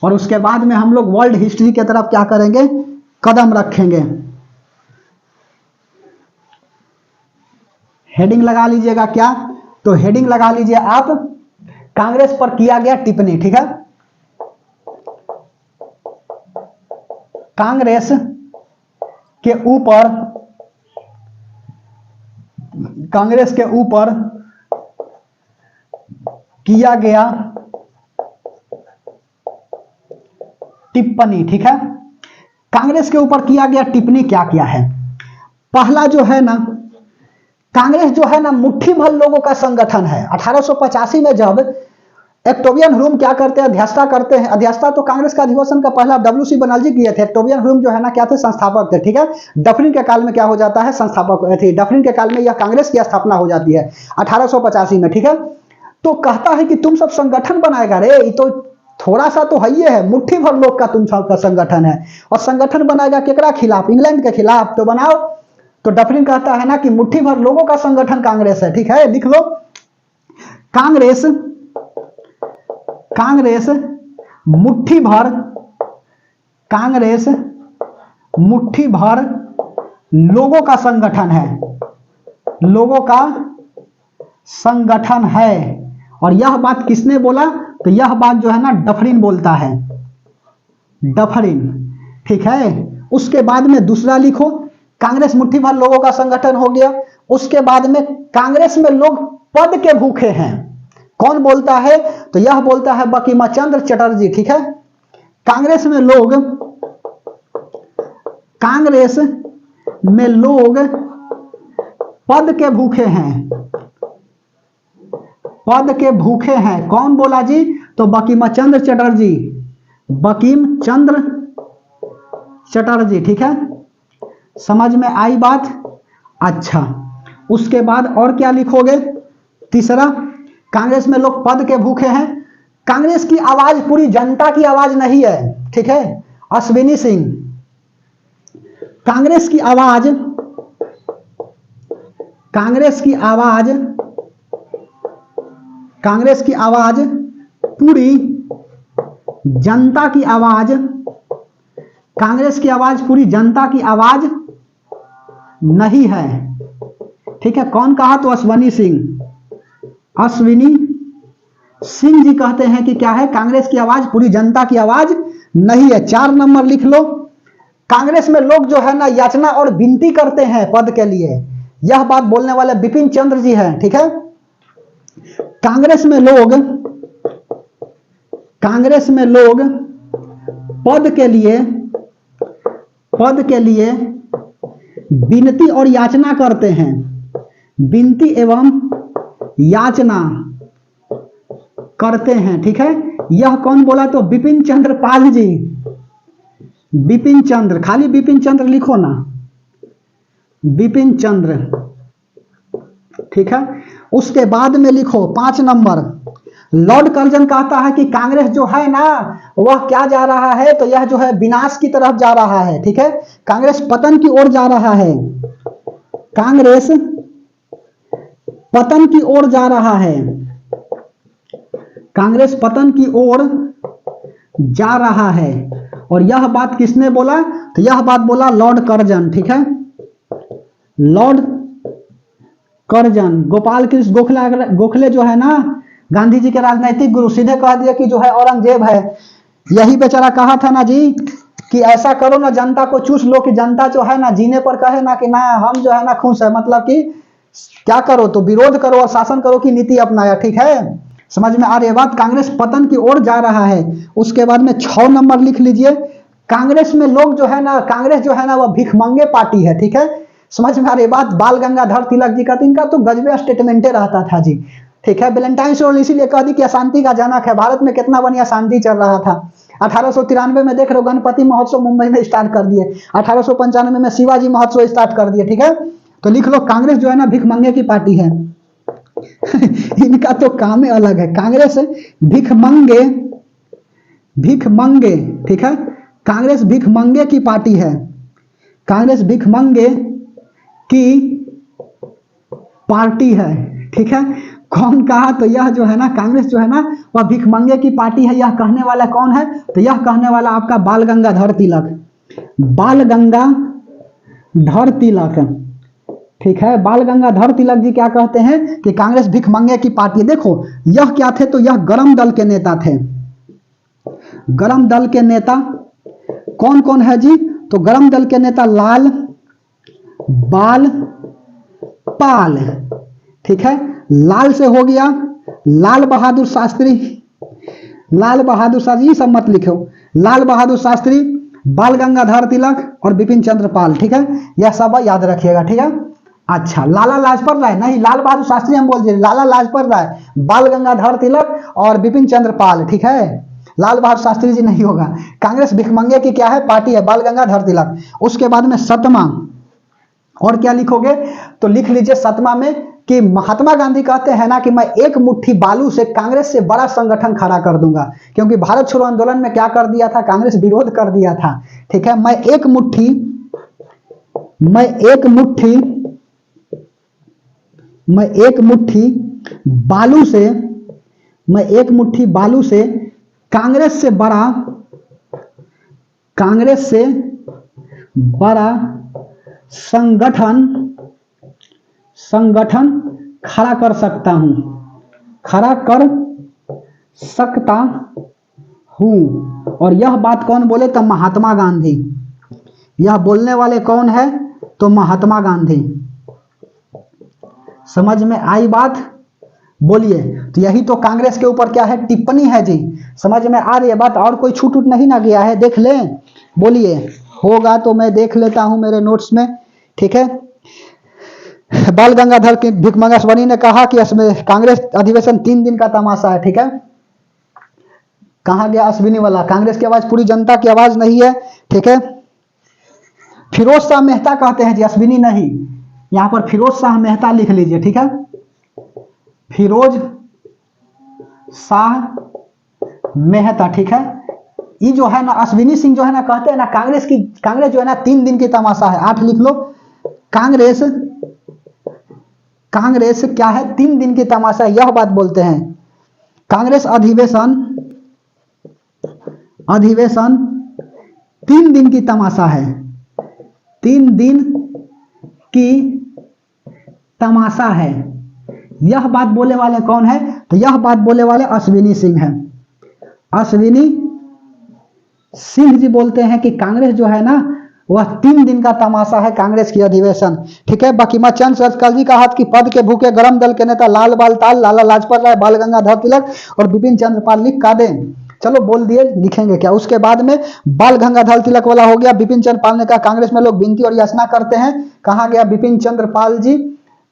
और उसके बाद में हम लोग वर्ल्ड हिस्ट्री की तरफ क्या करेंगे? कदम रखेंगे। हेडिंग लगा लीजिएगा क्या? तो हेडिंग लगा लीजिए आप कांग्रेस पर किया गया टिप्पणी। ठीक है, कांग्रेस के ऊपर किया गया टिप्पणी। ठीक है, कांग्रेस के ऊपर किया गया टिप्पणी क्या क्या है? पहला जो है ना, कांग्रेस जो है ना मुट्ठी भर लोगों का संगठन है। 1885 में जब एक्टोबियन ह्यूम क्या करते हैं? अध्यक्षता करते हैं। अध्यक्षता तो कांग्रेस का अधिवेशन का पहला डब्ल्यूसी बनर्जी किए थे। एक्टोबियन ह्यूम जो है ना क्या थे? संस्थापक थे। ठीक है, डफरिन के काल में क्या हो जाता है? संस्थापक थे। डफरिन के काल में यह कांग्रेस की स्थापना हो जाती है 1885 में। ठीक है, तो कहता है कि तुम सब संगठन बनाएगा। रे ये तो थोड़ा सा तो है, ये है मुट्ठी भर लोग का तुम सबका संगठन है और संगठन बनाएगा केकरा खिलाफ? इंग्लैंड के खिलाफ। तो बनाओ। तो डफरिन कहता है ना कि मुट्ठी भर लोगों का संगठन कांग्रेस है। ठीक है, लिख लो। कांग्रेस मुट्ठी भर लोगों का संगठन है। लोगों का संगठन है। और यह बात किसने बोला? तो यह बात जो है ना डफरिन बोलता है। डफरिन। ठीक है, उसके बाद में दूसरा लिखो, कांग्रेस मुट्ठी भर लोगों का संगठन हो गया। उसके बाद में कांग्रेस में लोग पद के भूखे हैं। कौन बोलता है? तो यह बोलता है बंकिमचंद्र चटर्जी। ठीक है, कांग्रेस में लोग पद के भूखे हैं। पद के भूखे हैं। कौन बोला जी? तो बंकिमचंद्र चटर्जी। बंकिमचंद्र चटर्जी। ठीक है, समझ में आई बात? अच्छा, उसके बाद और क्या लिखोगे? तीसरा, कांग्रेस में लोग पद के भूखे हैं। कांग्रेस की आवाज पूरी जनता की आवाज नहीं है। ठीक है, अश्विनी सिंह। कांग्रेस की आवाज पूरी जनता की आवाज। कांग्रेस की आवाज पूरी जनता की आवाज नहीं है। ठीक है, कौन कहा? तो अश्विनी सिंह जी कहते हैं कि क्या है? कांग्रेस की आवाज पूरी जनता की आवाज नहीं है। 4 नंबर लिख लो। कांग्रेस में लोग जो है ना याचना और विनती करते हैं पद के लिए। यह बात बोलने वाले बिपिन चंद्र जी हैं। ठीक है, कांग्रेस में लोग पद के लिए विनती और याचना करते हैं। विनती एवं याचना करते हैं। ठीक है, यह कौन बोला? तो बिपिन चंद्र पाल जी। बिपिन चंद्र, खाली बिपिन चंद्र लिखो ना, बिपिन चंद्र। ठीक है, उसके बाद में लिखो 5 नंबर, लॉर्ड कर्जन कहता है कि कांग्रेस जो है ना वह क्या जा रहा है? तो यह जो है विनाश की तरफ जा रहा है। ठीक है, कांग्रेस पतन की ओर जा रहा है। कांग्रेस पतन की ओर जा रहा है। कांग्रेस पतन की ओर जा रहा है। और यह बात किसने बोला? तो यह बात बोला लॉर्ड कर्जन। ठीक है, लॉर्ड कर्जन, गोपाल कृष्ण गोखले जो है ना गांधी जी के राजनीतिक गुरु, सीधे कह दिया कि जो है औरंगजेब है। यही बेचारा कहा था ना जी कि ऐसा करो ना जनता को चूस लो कि जनता जो है ना जीने पर कहे ना कि ना हम जो है ना खुश है, मतलब कि क्या करो तो विरोध करो और शासन करो की नीति अपनाया। ठीक है, समझ में आ रही है बात। कांग्रेस पतन की ओर जा रहा है। उसके बाद में 6 नंबर लिख लीजिए, कांग्रेस में लोग जो है ना, कांग्रेस जो है ना वह भिखमंगे पार्टी है। ठीक है, समझ में आ रही बात। बाल गंगाधर तिलक जी का, तो इनका तो गजबे स्टेटमेंटे रहता था जी। ठीक है, वैलेंटाइन रोल इसीलिए कह दी कि अशांति का जनक है। भारत में कितना बढ़िया शांति चल रहा था। 1893 में देख रहे हो गणपति महोत्सव मुंबई में स्टार्ट कर दिए, 1895 में शिवाजी महोत्सव स्टार्ट कर दिए। ठीक है, तो लिख लो कांग्रेस जो है ना भिखमंगे की पार्टी है। इनका तो काम ही अलग है। कांग्रेस भिखमंगे, भिखमंगे, ठीक है, कांग्रेस भिखमंगे की पार्टी है। कांग्रेस भिखमंगे की पार्टी है। ठीक है, कौन कहा? तो यह जो है ना कांग्रेस जो है ना वह भिखमंगे की पार्टी है। यह कहने वाला कौन है? तो यह कहने वाला आपका बाल गंगाधर तिलक, बाल गंगाधर तिलक। ठीक है, बाल गंगाधर तिलक जी क्या कहते हैं कि कांग्रेस भिखमंगे की पार्टी। देखो यह क्या थे? तो यह गरम दल के नेता थे। गरम दल के नेता कौन कौन है जी? तो गरम दल के नेता लाल बाल पाल। ठीक है, लाल से हो गया लाल बहादुर शास्त्री, लाल बहादुर शास्त्री, सब मत लिखो, लाल बहादुर शास्त्री, बाल गंगाधर तिलक और बिपिन चंद्र पाल। ठीक है, यह सब याद रखिएगा। ठीक है, अच्छा, लाला लाजपत राय नहीं, लाल बहादुर शास्त्री हम बोल दिए, लाला लाजपत राय, बाल गंगाधर तिलक और बिपिन चंद्र पाल। ठीक है, लाल बहादुर शास्त्री जी नहीं होगा। कांग्रेस भिखमंगे की क्या है? पार्टी है, बाल गंगाधर तिलक। उसके बाद में 7वां, और क्या लिखोगे? तो लिख लीजिए 7वां में कि महात्मा गांधी कहते हैं ना कि मैं एक मुट्ठी बालू से कांग्रेस से बड़ा संगठन खड़ा कर दूंगा। क्योंकि भारत छोड़ो आंदोलन में क्या कर दिया था? कांग्रेस विरोध कर दिया था। ठीक है, मैं एक मुट्ठी बालू से, मैं एक मुट्ठी बालू से कांग्रेस से बड़ा संगठन खड़ा कर सकता हूं। और यह बात कौन बोले? तो महात्मा गांधी। यह बोलने वाले कौन है? तो महात्मा गांधी। समझ में आई बात? बोलिए। तो यही तो कांग्रेस के ऊपर क्या है? टिप्पणी है जी। समझ में आ रही है बात? और कोई छूट नहीं ना गया है? देख लें, बोलिए। होगा तो मैं देख लेता हूं मेरे नोट्स में। ठीक है, बाल गंगाधर की भिखमंगा स्वनी ने कहा कि इसमें कांग्रेस अधिवेशन 3 दिन का तमाशा है। ठीक है, कहा गया अश्विनी वाला? कांग्रेस की आवाज पूरी जनता की आवाज नहीं है। ठीक है, फिरोज शाह मेहता कहते हैं जी, अश्विनी नहीं। यहां पर फिरोज शाह मेहता लिख लीजिए। ठीक है, फिरोज शाह मेहता। ठीक है, ये जो है ना अश्विनी सिंह जो है ना कहते हैं ना कांग्रेस जो है ना 3 दिन की तमाशा है। 8 लिख लो। कांग्रेस क्या है? 3 दिन की तमाशा, यह बात बोलते हैं। कांग्रेस अधिवेशन 3 दिन की तमाशा है। 3 दिन की तमाशा है। यह बात बोलने वाले कौन है? तो यह बात बोलने वाले अश्विनी सिंह हैं। अश्विनी सिंह जी बोलते हैं कि कांग्रेस जो है ना वह 3 दिन का तमाशा है, कांग्रेस की अधिवेशन। ठीक है, बकीमा चंद सरकल जी का हाथ की पद के भूखे गरम दल के नेता लाल बाल ताल, लाला लाजपत राय, बाल गंगाधर तिलक और बिपिन चंद्र पाल लिख का दें। चलो बोल दिए, लिखेंगे क्या? उसके बाद में बाल गंगाधर तिलक वाला हो गया। बिपिन चंद्र पाल ने कहा कांग्रेस में लोग विनती और याचना करते हैं। कहा गया बिपिन चंद्र पाल जी,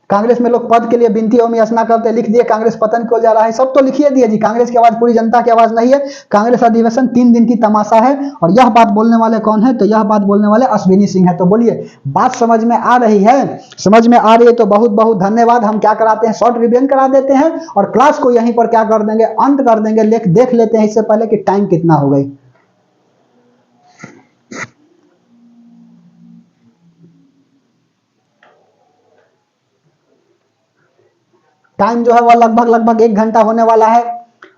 कांग्रेस में लोग पद के लिए विनती और याचना करते हैं। लिख दिए कांग्रेस पतन को जा रहा है। सब तो लिखिए दिए जी। कांग्रेस की आवाज पूरी जनता की आवाज नहीं है। कांग्रेस अधिवेशन 3 दिन की तमाशा है। और यह बात बोलने वाले कौन है? तो यह बात बोलने वाले अश्विनी सिंह है। तो बोलिए, बात समझ में आ रही है? समझ में आ रही है तो बहुत बहुत धन्यवाद। हम क्या कराते हैं? शॉर्ट रिवीजन करा देते हैं और क्लास को यहीं पर क्या कर देंगे? अंत कर देंगे। देख लेते हैं इससे पहले कि टाइम कितना हो गई। टाइम जो है वह लगभग 1 घंटा होने वाला है।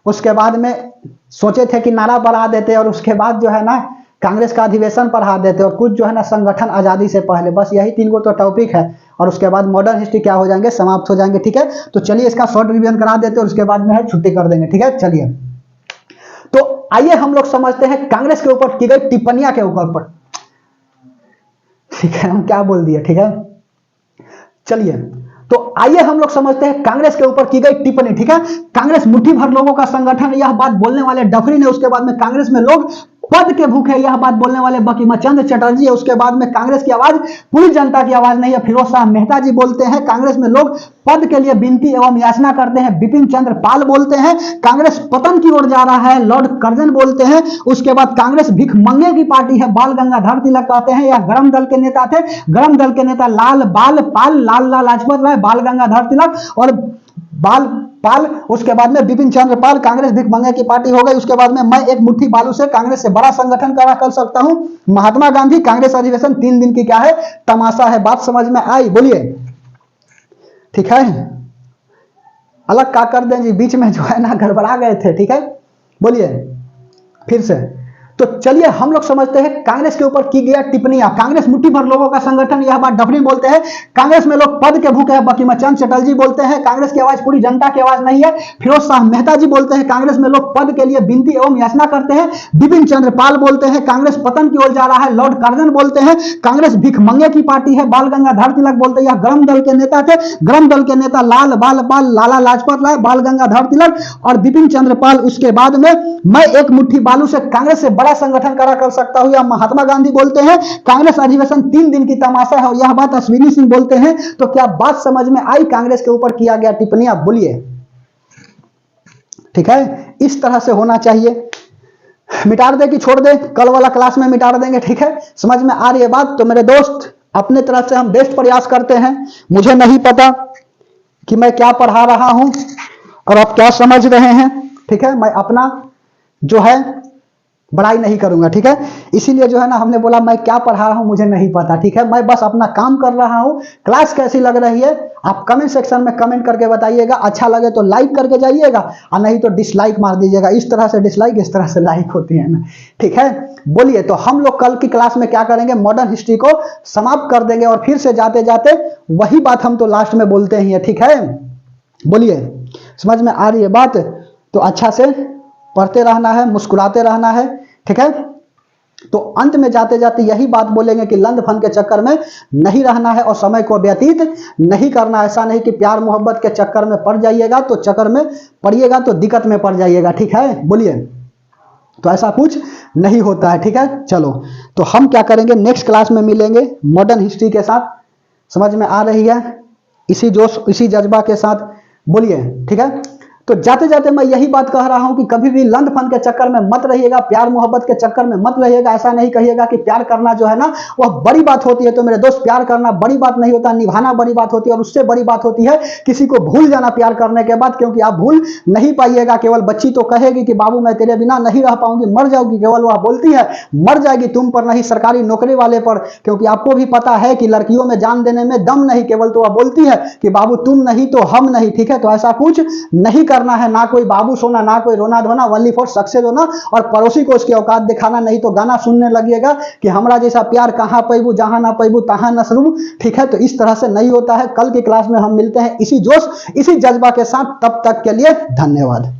उसके बाद में सोचे थे कि नारा पढ़ा देते और उसके बाद जो है ना कांग्रेस का अधिवेशन पढ़ा देते और कुछ जो है ना संगठन आजादी से पहले। बस यही 3 गो तो टॉपिक है और उसके बाद मॉडर्न हिस्ट्री क्या हो जाएंगे, समाप्त हो जाएंगे। ठीक है, तो चलिए इसका शॉर्ट रिवीजन करा देते हैं और उसके बाद में है छुट्टी कर देंगे। ठीक है, चलिए तो आइए हम लोग समझते हैं कांग्रेस के ऊपर की गई टिप्पणियां के ऊपर। ठीक है, हम क्या बोल दिए। ठीक है, चलिए तो आइए हम लोग समझते हैं कांग्रेस के ऊपर की गई टिप्पणी। ठीक है, कांग्रेस मुट्ठी भर लोगों का संगठन, यह बात बोलने वाले डफरिन है। उसके बाद में कांग्रेस में लोग पद के भूखे, यह बात बोलने वाले बंकिमचंद्र चटर्जी है। उसके बाद में कांग्रेस की आवाज पूरी जनता की आवाज नहीं है, फिरोज शाह मेहता जी बोलते हैं। कांग्रेस में लोग पद के लिए विनती एवं याचना करते हैं, बिपिन चंद्र पाल बोलते हैं। कांग्रेस पतन की ओर जा रहा है, लॉर्ड कर्जन बोलते हैं। उसके बाद कांग्रेस भिख मंगे की पार्टी है, बाल गंगाधर तिलक कहते हैं। यह गरम दल के नेता थे, गरम दल के नेता लाल बाल पाल, लाल लाजपत राय, बाल गंगाधर तिलक और बाल पाल। उसके बाद में बिपिन चंद्र पाल, कांग्रेस भिख मंगे की पार्टी हो गई। उसके बाद में मैं एक मुट्ठी बालू से कांग्रेस से बड़ा संगठन करा कर सकता हूं, महात्मा गांधी। कांग्रेस अधिवेशन 3 दिन की क्या है, तमाशा है। बात समझ में आई, बोलिए। ठीक है, अलग का कर दें जी, बीच में जो है ना गड़बड़ा गए थे। ठीक है, बोलिए फिर से। तो चलिए हम लोग समझते हैं कांग्रेस के ऊपर की गई टिप्पणियां। कांग्रेस मुट्ठी भर लोगों का संगठन, यह बात डफरिन बोलते हैं। कांग्रेस में लोग पद के भूखे हैं, बंकिमचंद्र चटर्जी बोलते हैं। कांग्रेस की आवाज पूरी जनता की आवाज नहीं है, फिरोज शाह मेहता जी बोलते हैं। कांग्रेस में लोग पद के लिए विनती एवं याचना करते हैं, बिपिन चंद्र पाल बोलते हैं। कांग्रेस पतन की ओर जा रहा है, लॉर्ड कर्जन बोलते हैं। कांग्रेस भिख मंगे की पार्टी है, बाल गंगाधर तिलक बोलते हैं। यह गरम दल के नेता थे, गरम दल के नेता लाल बाल पाल, लाला लाजपत राय, बाल गंगाधर तिलक और बिपिन चंद्र पाल। उसके बाद में मैं एक मुट्ठी बालू से कांग्रेस से बड़ा संगठन करा कर सकता हूं, या महात्मा गांधी बोलते हैं। कांग्रेस अधिवेशन 3 दिन की तमाशा है, और यह बात अश्विनी सिंह बोलते हैं। तो क्या बात समझ में आई कांग्रेस के ऊपर किया गया टिप्पणियां, बोलिए। ठीक है, इस तरह से होना चाहिए। मिटा दे कि छोड़ दे, कल वाला क्लास में मिटा देंगे। ठीक है, समझ में आ रही है बात। तो मेरे दोस्त अपने तरफ से हम बेस्ट प्रयास करते हैं। मुझे नहीं पता कि मैं क्या पढ़ा रहा हूं और आप क्या समझ रहे हैं। ठीक है, मैं अपना जो है बड़ाई नहीं करूंगा। ठीक है, इसीलिए जो है ना हमने बोला मैं क्या पढ़ा रहा हूं मुझे नहीं पता। ठीक है, मैं बस अपना काम कर रहा हूं। क्लास कैसी लग रही है आप कमेंट सेक्शन में कमेंट करके बताइएगा। अच्छा लगे तो लाइक करके जाइएगा, और नहीं तो डिसलाइक मार दीजिएगा। इस तरह से डिसलाइक, इस तरह से लाइक होती है ना। ठीक है, बोलिए। तो हम लोग कल की क्लास में क्या करेंगे, मॉडर्न हिस्ट्री को समाप्त कर देंगे, और फिर से जाते जाते वही बात हम तो लास्ट में बोलते ही है। ठीक है, बोलिए। समझ में आ रही है बात। तो अच्छा से पढ़ते रहना है, मुस्कुराते रहना है। ठीक है, तो अंत में जाते जाते यही बात बोलेंगे कि लंद फन के चक्कर में नहीं रहना है और समय को व्यतीत नहीं करना। ऐसा नहीं कि प्यार मोहब्बत के चक्कर में पड़ जाइएगा, तो चक्कर में पड़िएगा तो दिक्कत में पड़ जाइएगा। ठीक है, बोलिए। तो ऐसा कुछ नहीं होता है। ठीक है, चलो तो हम क्या करेंगे, नेक्स्ट क्लास में मिलेंगे मॉडर्न हिस्ट्री के साथ। समझ में आ रही है, इसी जोश इसी जज्बा के साथ, बोलिए। ठीक है, तो जाते जाते मैं यही बात कह रहा हूं कि कभी भी लंद फन के चक्कर में मत रहिएगा, प्यार मोहब्बत के चक्कर में मत रहिएगा। ऐसा नहीं कहिएगा कि प्यार करना जो है ना वह बड़ी बात होती है। तो मेरे दोस्त, प्यार करना बड़ी बात नहीं होता, निभाना बड़ी बात होती है। और उससे बड़ी बात होती है किसी को भूल जाना प्यार करने के बाद, क्योंकि आप भूल नहीं पाइएगा। केवल बच्ची तो कहेगी कि बाबू मैं तेरे बिना नहीं रह पाऊंगी, मर जाऊंगी। केवल वह बोलती है मर जाएगी तुम पर नहीं, सरकारी नौकरी वाले पर, क्योंकि आपको भी पता है कि लड़कियों में जान देने में दम नहीं। केवल तो वह बोलती है कि बाबू तुम नहीं तो हम नहीं। ठीक है, तो ऐसा कुछ नहीं करना है, ना कोई बाबू सोना, ना कोई रोना धोना, ओनली फॉर सक्सेस होना। और पड़ोसी को उसकी औकात दिखाना, नहीं तो गाना सुनने लगिएगा कि हमरा जैसा प्यार कहां पैबू, जहां ना पैबू तहां नसरू। ठीक है, तो इस तरह से नहीं होता है। कल की क्लास में हम मिलते हैं इसी जोश इसी जज्बा के साथ। तब तक के लिए धन्यवाद।